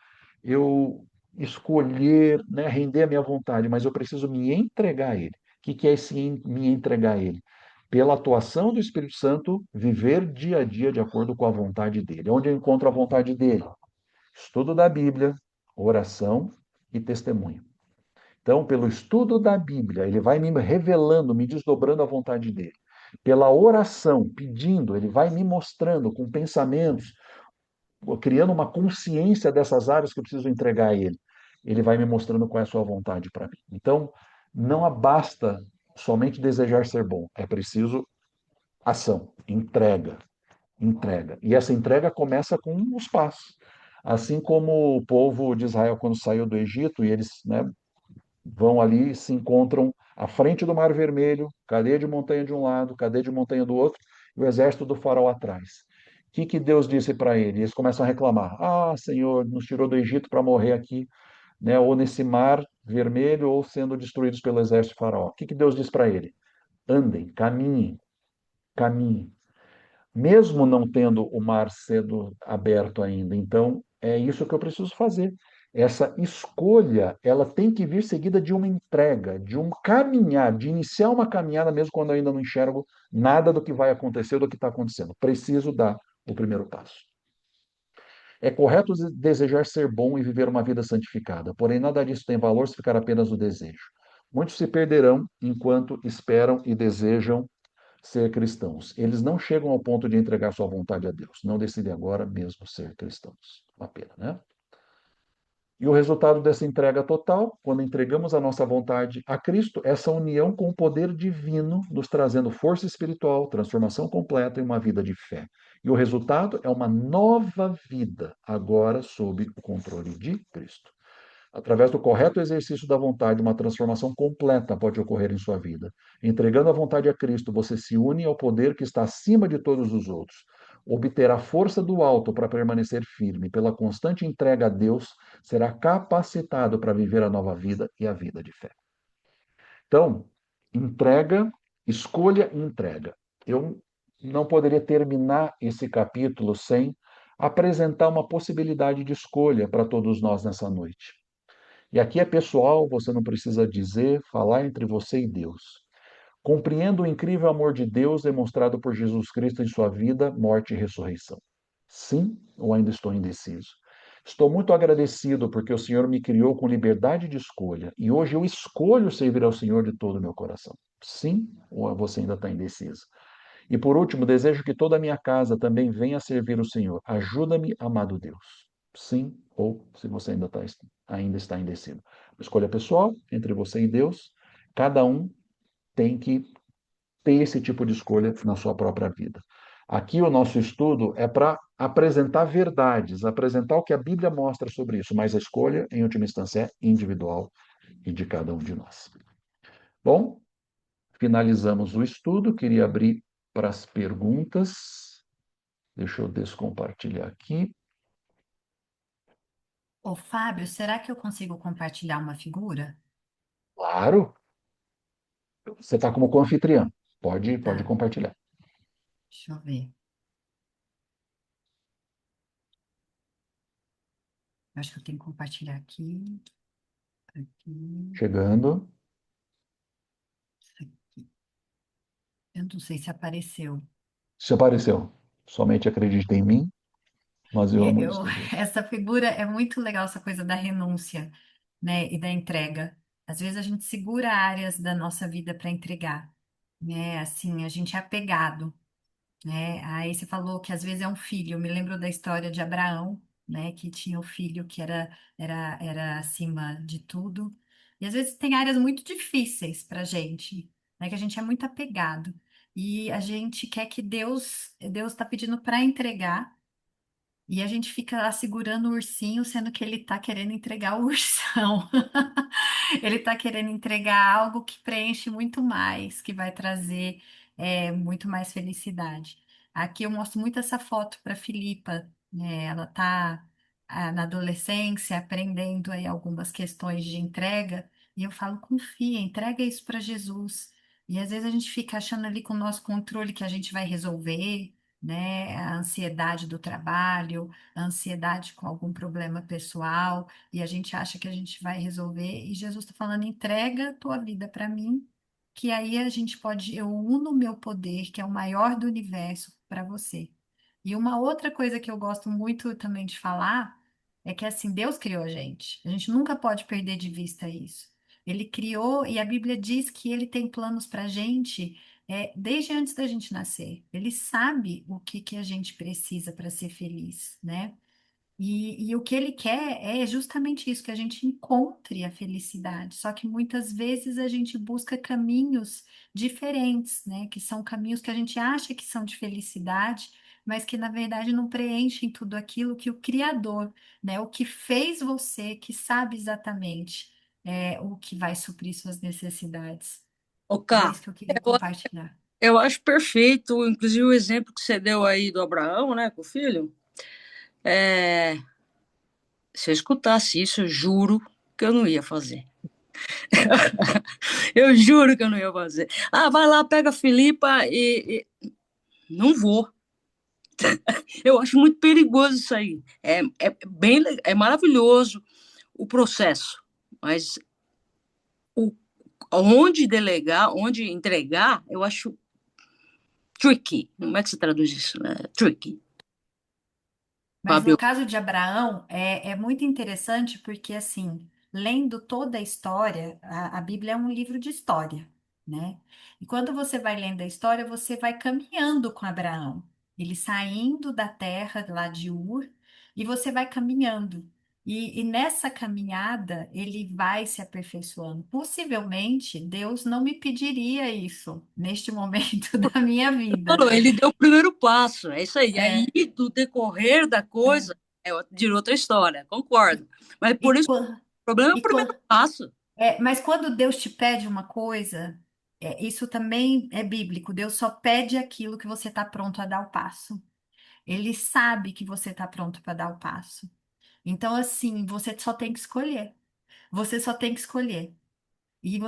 Speaker 1: eu escolher, né, render a minha vontade, mas eu preciso me entregar a Ele. O que é esse me entregar a Ele? Pela atuação do Espírito Santo, viver dia a dia de acordo com a vontade dele. Onde eu encontro a vontade dele? Estudo da Bíblia, oração e testemunho. Então, pelo estudo da Bíblia, ele vai me revelando, me desdobrando a vontade dele. Pela oração, pedindo, ele vai me mostrando com pensamentos, criando uma consciência dessas áreas que eu preciso entregar a ele. Ele vai me mostrando qual é a sua vontade para mim. Então, não basta somente desejar ser bom, é preciso ação, entrega, entrega. E essa entrega começa com os passos. Assim como o povo de Israel, quando saiu do Egito, e eles, né, vão ali e se encontram à frente do Mar Vermelho, cadeia de montanha de um lado, cadeia de montanha do outro, e o exército do faraó atrás. O que Deus disse para ele? Eles começam a reclamar: Ah, Senhor, nos tirou do Egito para morrer aqui, né? Ou nesse mar vermelho, ou sendo destruídos pelo exército do faraó. O que Deus diz para ele? Andem, caminhem, caminhem. Mesmo não tendo o mar sendo aberto ainda. Então, é isso que eu preciso fazer. Essa escolha, ela tem que vir seguida de uma entrega, de um caminhar, de iniciar uma caminhada mesmo quando eu ainda não enxergo nada do que vai acontecer, do que está acontecendo. Preciso dar o primeiro passo. É correto desejar ser bom e viver uma vida santificada, porém nada disso tem valor se ficar apenas no desejo. Muitos se perderão enquanto esperam e desejam ser cristãos. Eles não chegam ao ponto de entregar sua vontade a Deus. Não decidem agora mesmo ser cristãos. Uma pena, né? E o resultado dessa entrega total, quando entregamos a nossa vontade a Cristo, essa união com o poder divino, nos trazendo força espiritual, transformação completa e uma vida de fé. E o resultado é uma nova vida, agora sob o controle de Cristo. Através do correto exercício da vontade, uma transformação completa pode ocorrer em sua vida. Entregando a vontade a Cristo, você se une ao poder que está acima de todos os outros. Obterá força do alto para permanecer firme. Pela constante entrega a Deus, será capacitado para viver a nova vida e a vida de fé. Então, entrega, escolha e entrega. Eu não poderia terminar esse capítulo sem apresentar uma possibilidade de escolha para todos nós nessa noite. E aqui é pessoal, você não precisa dizer, falar entre você e Deus. Compreendo o incrível amor de Deus demonstrado por Jesus Cristo em sua vida, morte e ressurreição. Sim, ou ainda estou indeciso? Estou muito agradecido porque o Senhor me criou com liberdade de escolha e hoje eu escolho servir ao Senhor de todo o meu coração. Sim, ou você ainda está indeciso? E por último, desejo que toda a minha casa também venha a servir o Senhor. Ajuda-me, amado Deus. Sim, ou se você ainda está indeciso. Escolha pessoal entre você e Deus. Cada um tem que ter esse tipo de escolha na sua própria vida. Aqui o nosso estudo é para apresentar verdades, apresentar o que a Bíblia mostra sobre isso, mas a escolha, em última instância, é individual e de cada um de nós. Bom, finalizamos o estudo. Queria abrir para as perguntas. Deixa eu descompartilhar aqui.
Speaker 2: Ô, Fábio, será que eu consigo compartilhar uma figura?
Speaker 1: Claro, você está como co-anfitriã. Pode
Speaker 2: Tá,
Speaker 1: compartilhar.
Speaker 2: deixa eu ver. Eu acho que eu tenho que compartilhar aqui, aqui,
Speaker 1: Chegando.
Speaker 2: isso aqui. Eu não sei se apareceu.
Speaker 1: Se apareceu, somente acredite em mim, mas eu amo isso.
Speaker 2: Essa figura é muito legal, essa coisa da renúncia, né, e da entrega. Às vezes a gente segura áreas da nossa vida para entregar, né? Assim, a gente é apegado, né? Aí você falou que às vezes é um filho. Eu me lembro da história de Abraão, né? Que tinha o filho que era acima de tudo. E às vezes tem áreas muito difíceis para gente, né? Que a gente é muito apegado. E a gente quer que Deus está pedindo para entregar. E a gente fica lá segurando o ursinho, sendo que ele tá querendo entregar o ursão. Ele tá querendo entregar algo que preenche muito mais, que vai trazer muito mais felicidade. Aqui eu mostro muito essa foto para Filipa, né? Ela tá na adolescência aprendendo aí algumas questões de entrega, e eu falo, confia, entrega isso para Jesus. E às vezes a gente fica achando ali com o nosso controle que a gente vai resolver, né? A ansiedade do trabalho, a ansiedade com algum problema pessoal, e a gente acha que a gente vai resolver, e Jesus está falando, entrega a tua vida para mim, que aí a gente pode, eu uno o meu poder, que é o maior do universo, para você. E uma outra coisa que eu gosto muito também de falar é que assim, Deus criou a gente nunca pode perder de vista isso. Ele criou, e a Bíblia diz que ele tem planos para a gente desde antes da gente nascer. Ele sabe o que que a gente precisa para ser feliz, né? E o que ele quer é justamente isso, que a gente encontre a felicidade. Só que muitas vezes a gente busca caminhos diferentes, né? Que são caminhos que a gente acha que são de felicidade, mas que na verdade não preenchem tudo aquilo que o Criador, né? O que fez você, que sabe exatamente o que vai suprir suas necessidades.
Speaker 3: Ô,
Speaker 2: Era
Speaker 3: Cá,
Speaker 2: isso que eu queria
Speaker 3: eu,
Speaker 2: compartilhar.
Speaker 3: eu acho perfeito, inclusive o exemplo que você deu aí do Abraão, né, com o filho. É, se eu escutasse isso, eu juro que eu não ia fazer. Eu juro que eu não ia fazer. Ah, vai lá, pega a Filipa Não vou. Eu acho muito perigoso isso aí. É maravilhoso o processo, mas o, onde delegar, onde entregar, eu acho tricky. Como é que se traduz isso? Tricky.
Speaker 2: Mas no
Speaker 3: Fábio.
Speaker 2: caso de Abraão, é muito interessante porque, assim, lendo toda a história, a Bíblia é um livro de história, né? E quando você vai lendo a história, você vai caminhando com Abraão. Ele saindo da terra lá de Ur, e você vai caminhando. E nessa caminhada, ele vai se aperfeiçoando. Possivelmente, Deus não me pediria isso neste momento da minha vida.
Speaker 3: Falou, ele deu o primeiro passo, é isso aí. Aí,
Speaker 2: É,
Speaker 3: do decorrer da
Speaker 2: é.
Speaker 3: coisa, de outra história, concordo. Mas
Speaker 2: E,
Speaker 3: por isso,
Speaker 2: quan-
Speaker 3: o problema é o
Speaker 2: e quan-
Speaker 3: primeiro passo.
Speaker 2: mas quando Deus te pede uma coisa, isso também é bíblico. Deus só pede aquilo que você está pronto a dar o passo. Ele sabe que você está pronto para dar o passo. Então, assim, você só tem que escolher. Você só tem que escolher. E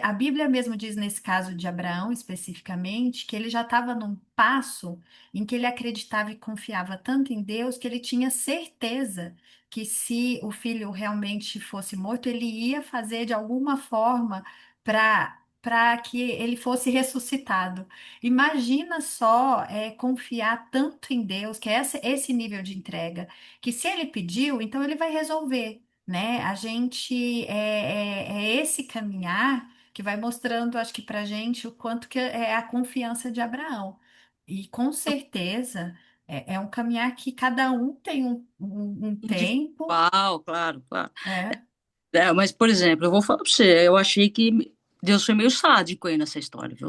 Speaker 2: a Bíblia mesmo diz nesse caso de Abraão especificamente que ele já estava num passo em que ele acreditava e confiava tanto em Deus que ele tinha certeza que se o filho realmente fosse morto, ele ia fazer de alguma forma para que ele fosse ressuscitado. Imagina só confiar tanto em Deus, que é esse nível de entrega, que se ele pediu, então ele vai resolver, né? A gente é esse caminhar que vai mostrando, acho que para gente, o quanto que é a confiança de Abraão. E com certeza é um caminhar que cada um tem um tempo,
Speaker 3: Individual, claro, claro.
Speaker 2: é.
Speaker 3: É, mas, por exemplo, eu vou falar para você, eu achei que Deus foi meio sádico aí nessa história, viu?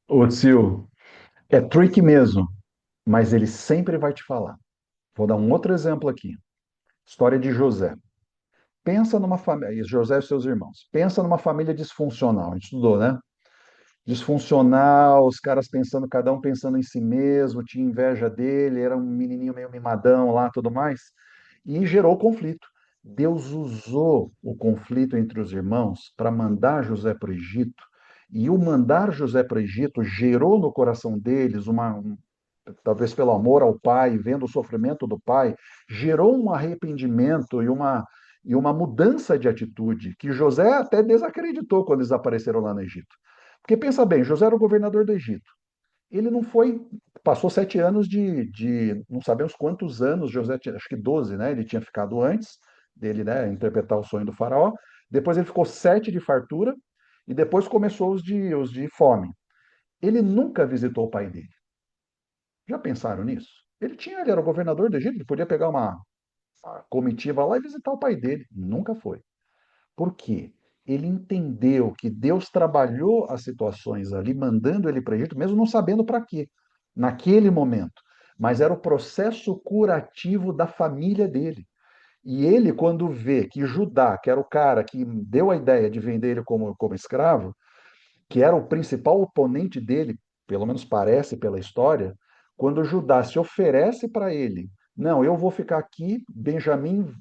Speaker 1: Ô, Sil, é trick mesmo, mas ele sempre vai te falar. Vou dar um outro exemplo aqui. História de José. Pensa numa família, José e seus irmãos. Pensa numa família disfuncional. A gente estudou, né? Disfuncional, os caras pensando, cada um pensando em si mesmo, tinha inveja dele, era um menininho meio mimadão lá, tudo mais, e gerou conflito. Deus usou o conflito entre os irmãos para mandar José para o Egito, e o mandar José para o Egito gerou no coração deles talvez pelo amor ao pai, vendo o sofrimento do pai, gerou um arrependimento e uma mudança de atitude que José até desacreditou quando eles apareceram lá no Egito. Porque pensa bem, José era o governador do Egito. Ele não foi, passou 7 anos não sabemos quantos anos José tinha, acho que 12, né? Ele tinha ficado antes dele, né, interpretar o sonho do faraó. Depois ele ficou 7 de fartura e depois começou os de fome. Ele nunca visitou o pai dele. Já pensaram nisso? Ele era o governador do Egito, ele podia pegar uma comitiva lá e visitar o pai dele. Nunca foi. Por quê? Ele entendeu que Deus trabalhou as situações ali, mandando ele para o Egito, mesmo não sabendo para quê, naquele momento. Mas era o processo curativo da família dele. E ele, quando vê que Judá, que era o cara que deu a ideia de vender ele como escravo, que era o principal oponente dele, pelo menos parece pela história, quando Judá se oferece para ele, não, eu vou ficar aqui, Benjamim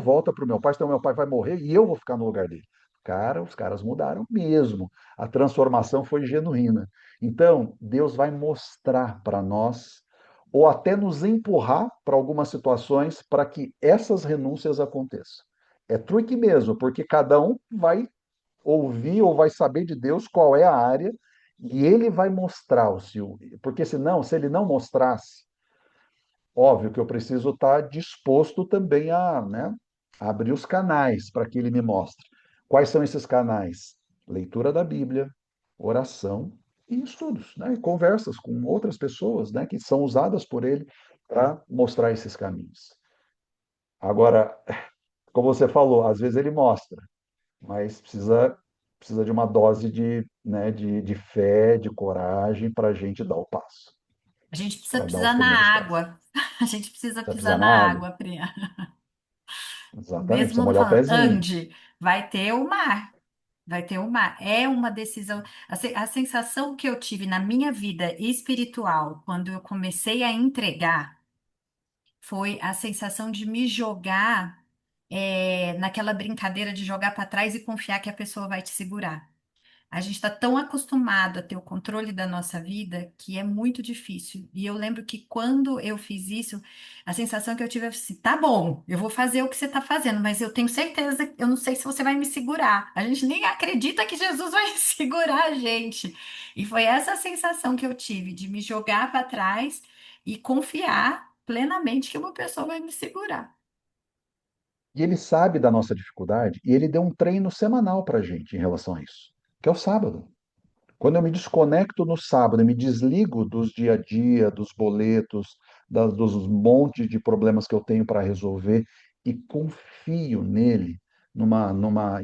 Speaker 1: volta para o meu pai, senão meu pai vai morrer e eu vou ficar no lugar dele. Cara, os caras mudaram mesmo. A transformação foi genuína. Então, Deus vai mostrar para nós, ou até nos empurrar para algumas situações para que essas renúncias aconteçam. É truque mesmo, porque cada um vai ouvir ou vai saber de Deus qual é a área e ele vai mostrar o seu. Porque senão, se ele não mostrasse, óbvio que eu preciso estar disposto também a abrir os canais para que ele me mostre. Quais são esses canais? Leitura da Bíblia, oração e estudos, né? E conversas com outras pessoas, né? Que são usadas por ele para mostrar esses caminhos. Agora, como você falou, às vezes ele mostra, mas precisa de uma dose de fé, de coragem para a gente dar o passo,
Speaker 2: A gente precisa
Speaker 1: para dar os
Speaker 2: pisar na
Speaker 1: primeiros passos.
Speaker 2: água. A gente precisa
Speaker 1: Precisa
Speaker 2: pisar
Speaker 1: pisar
Speaker 2: na
Speaker 1: na água?
Speaker 2: água, Priya.
Speaker 1: Exatamente,
Speaker 2: Mesmo
Speaker 1: precisa
Speaker 2: não
Speaker 1: molhar o
Speaker 2: falando,
Speaker 1: pezinho.
Speaker 2: ande, vai ter o mar. Vai ter o mar. É uma decisão. A sensação que eu tive na minha vida espiritual, quando eu comecei a entregar, foi a sensação de me jogar naquela brincadeira de jogar para trás e confiar que a pessoa vai te segurar. A gente está tão acostumado a ter o controle da nossa vida que é muito difícil. E eu lembro que quando eu fiz isso, a sensação que eu tive é assim: tá bom, eu vou fazer o que você está fazendo, mas eu tenho certeza, eu não sei se você vai me segurar. A gente nem acredita que Jesus vai segurar a gente. E foi essa sensação que eu tive de me jogar para trás e confiar plenamente que uma pessoa vai me segurar.
Speaker 1: E ele sabe da nossa dificuldade e ele deu um treino semanal para a gente em relação a isso, que é o sábado. Quando eu me desconecto no sábado, eu me desligo dos dia a dia, dos boletos, dos montes de problemas que eu tenho para resolver e confio nele,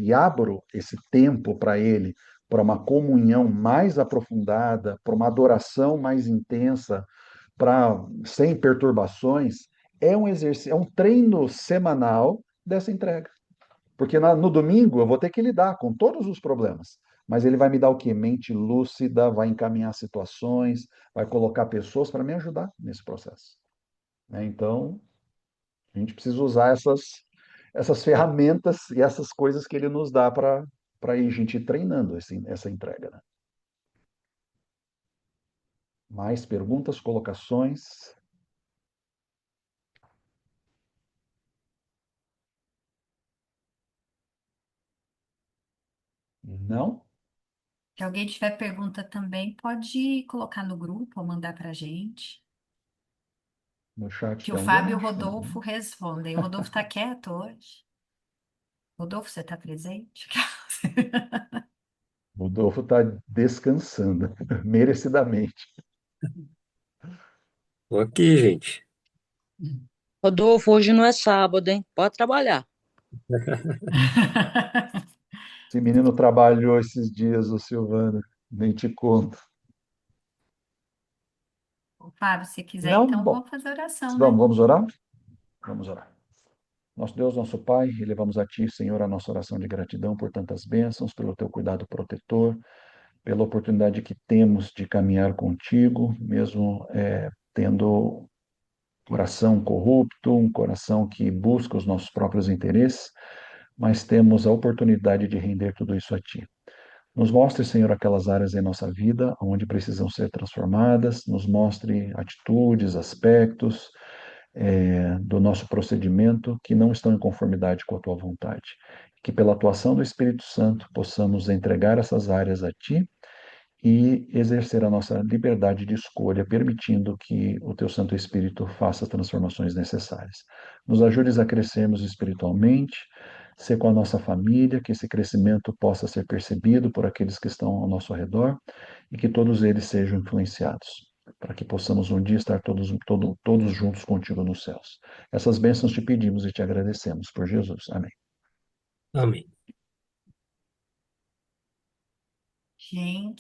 Speaker 1: e abro esse tempo para ele, para uma comunhão mais aprofundada, para uma adoração mais intensa, sem perturbações, é um exercício, é um treino semanal dessa entrega. Porque no domingo eu vou ter que lidar com todos os problemas. Mas ele vai me dar o quê? Mente lúcida, vai encaminhar situações, vai colocar pessoas para me ajudar nesse processo. Né? Então, a gente precisa usar essas ferramentas e essas coisas que ele nos dá para a gente ir treinando essa entrega. Né? Mais perguntas, colocações? Não?
Speaker 2: Se alguém tiver pergunta também, pode colocar no grupo ou mandar para a gente.
Speaker 1: No chat
Speaker 2: Que o
Speaker 1: também,
Speaker 2: Fábio e o
Speaker 1: acho.
Speaker 2: Rodolfo respondem. O Rodolfo está quieto hoje. Rodolfo, você está presente?
Speaker 1: O Rodolfo está descansando, merecidamente.
Speaker 4: Tô aqui, gente.
Speaker 3: Rodolfo, hoje não é sábado, hein? Pode trabalhar.
Speaker 1: Esse menino trabalhou esses dias, o Silvano, nem te conto.
Speaker 2: Fábio, se quiser,
Speaker 1: Não,
Speaker 2: então
Speaker 1: bom,
Speaker 2: vamos fazer oração, né?
Speaker 1: vamos orar? Vamos orar. Nosso Deus, nosso Pai, elevamos a Ti, Senhor, a nossa oração de gratidão por tantas bênçãos, pelo Teu cuidado protetor, pela oportunidade que temos de caminhar contigo, mesmo tendo coração corrupto, um coração que busca os nossos próprios interesses, mas temos a oportunidade de render tudo isso a Ti. Nos mostre, Senhor, aquelas áreas em nossa vida onde precisam ser transformadas, nos mostre atitudes, aspectos do nosso procedimento que não estão em conformidade com a Tua vontade. Que pela atuação do Espírito Santo possamos entregar essas áreas a Ti e exercer a nossa liberdade de escolha, permitindo que o Teu Santo Espírito faça as transformações necessárias. Nos ajudes a crescermos espiritualmente, ser com a nossa família, que esse crescimento possa ser percebido por aqueles que estão ao nosso redor e que todos eles sejam influenciados, para que possamos um dia estar todos juntos contigo nos céus. Essas bênçãos te pedimos e te agradecemos por Jesus. Amém.
Speaker 4: Amém.
Speaker 2: Gente.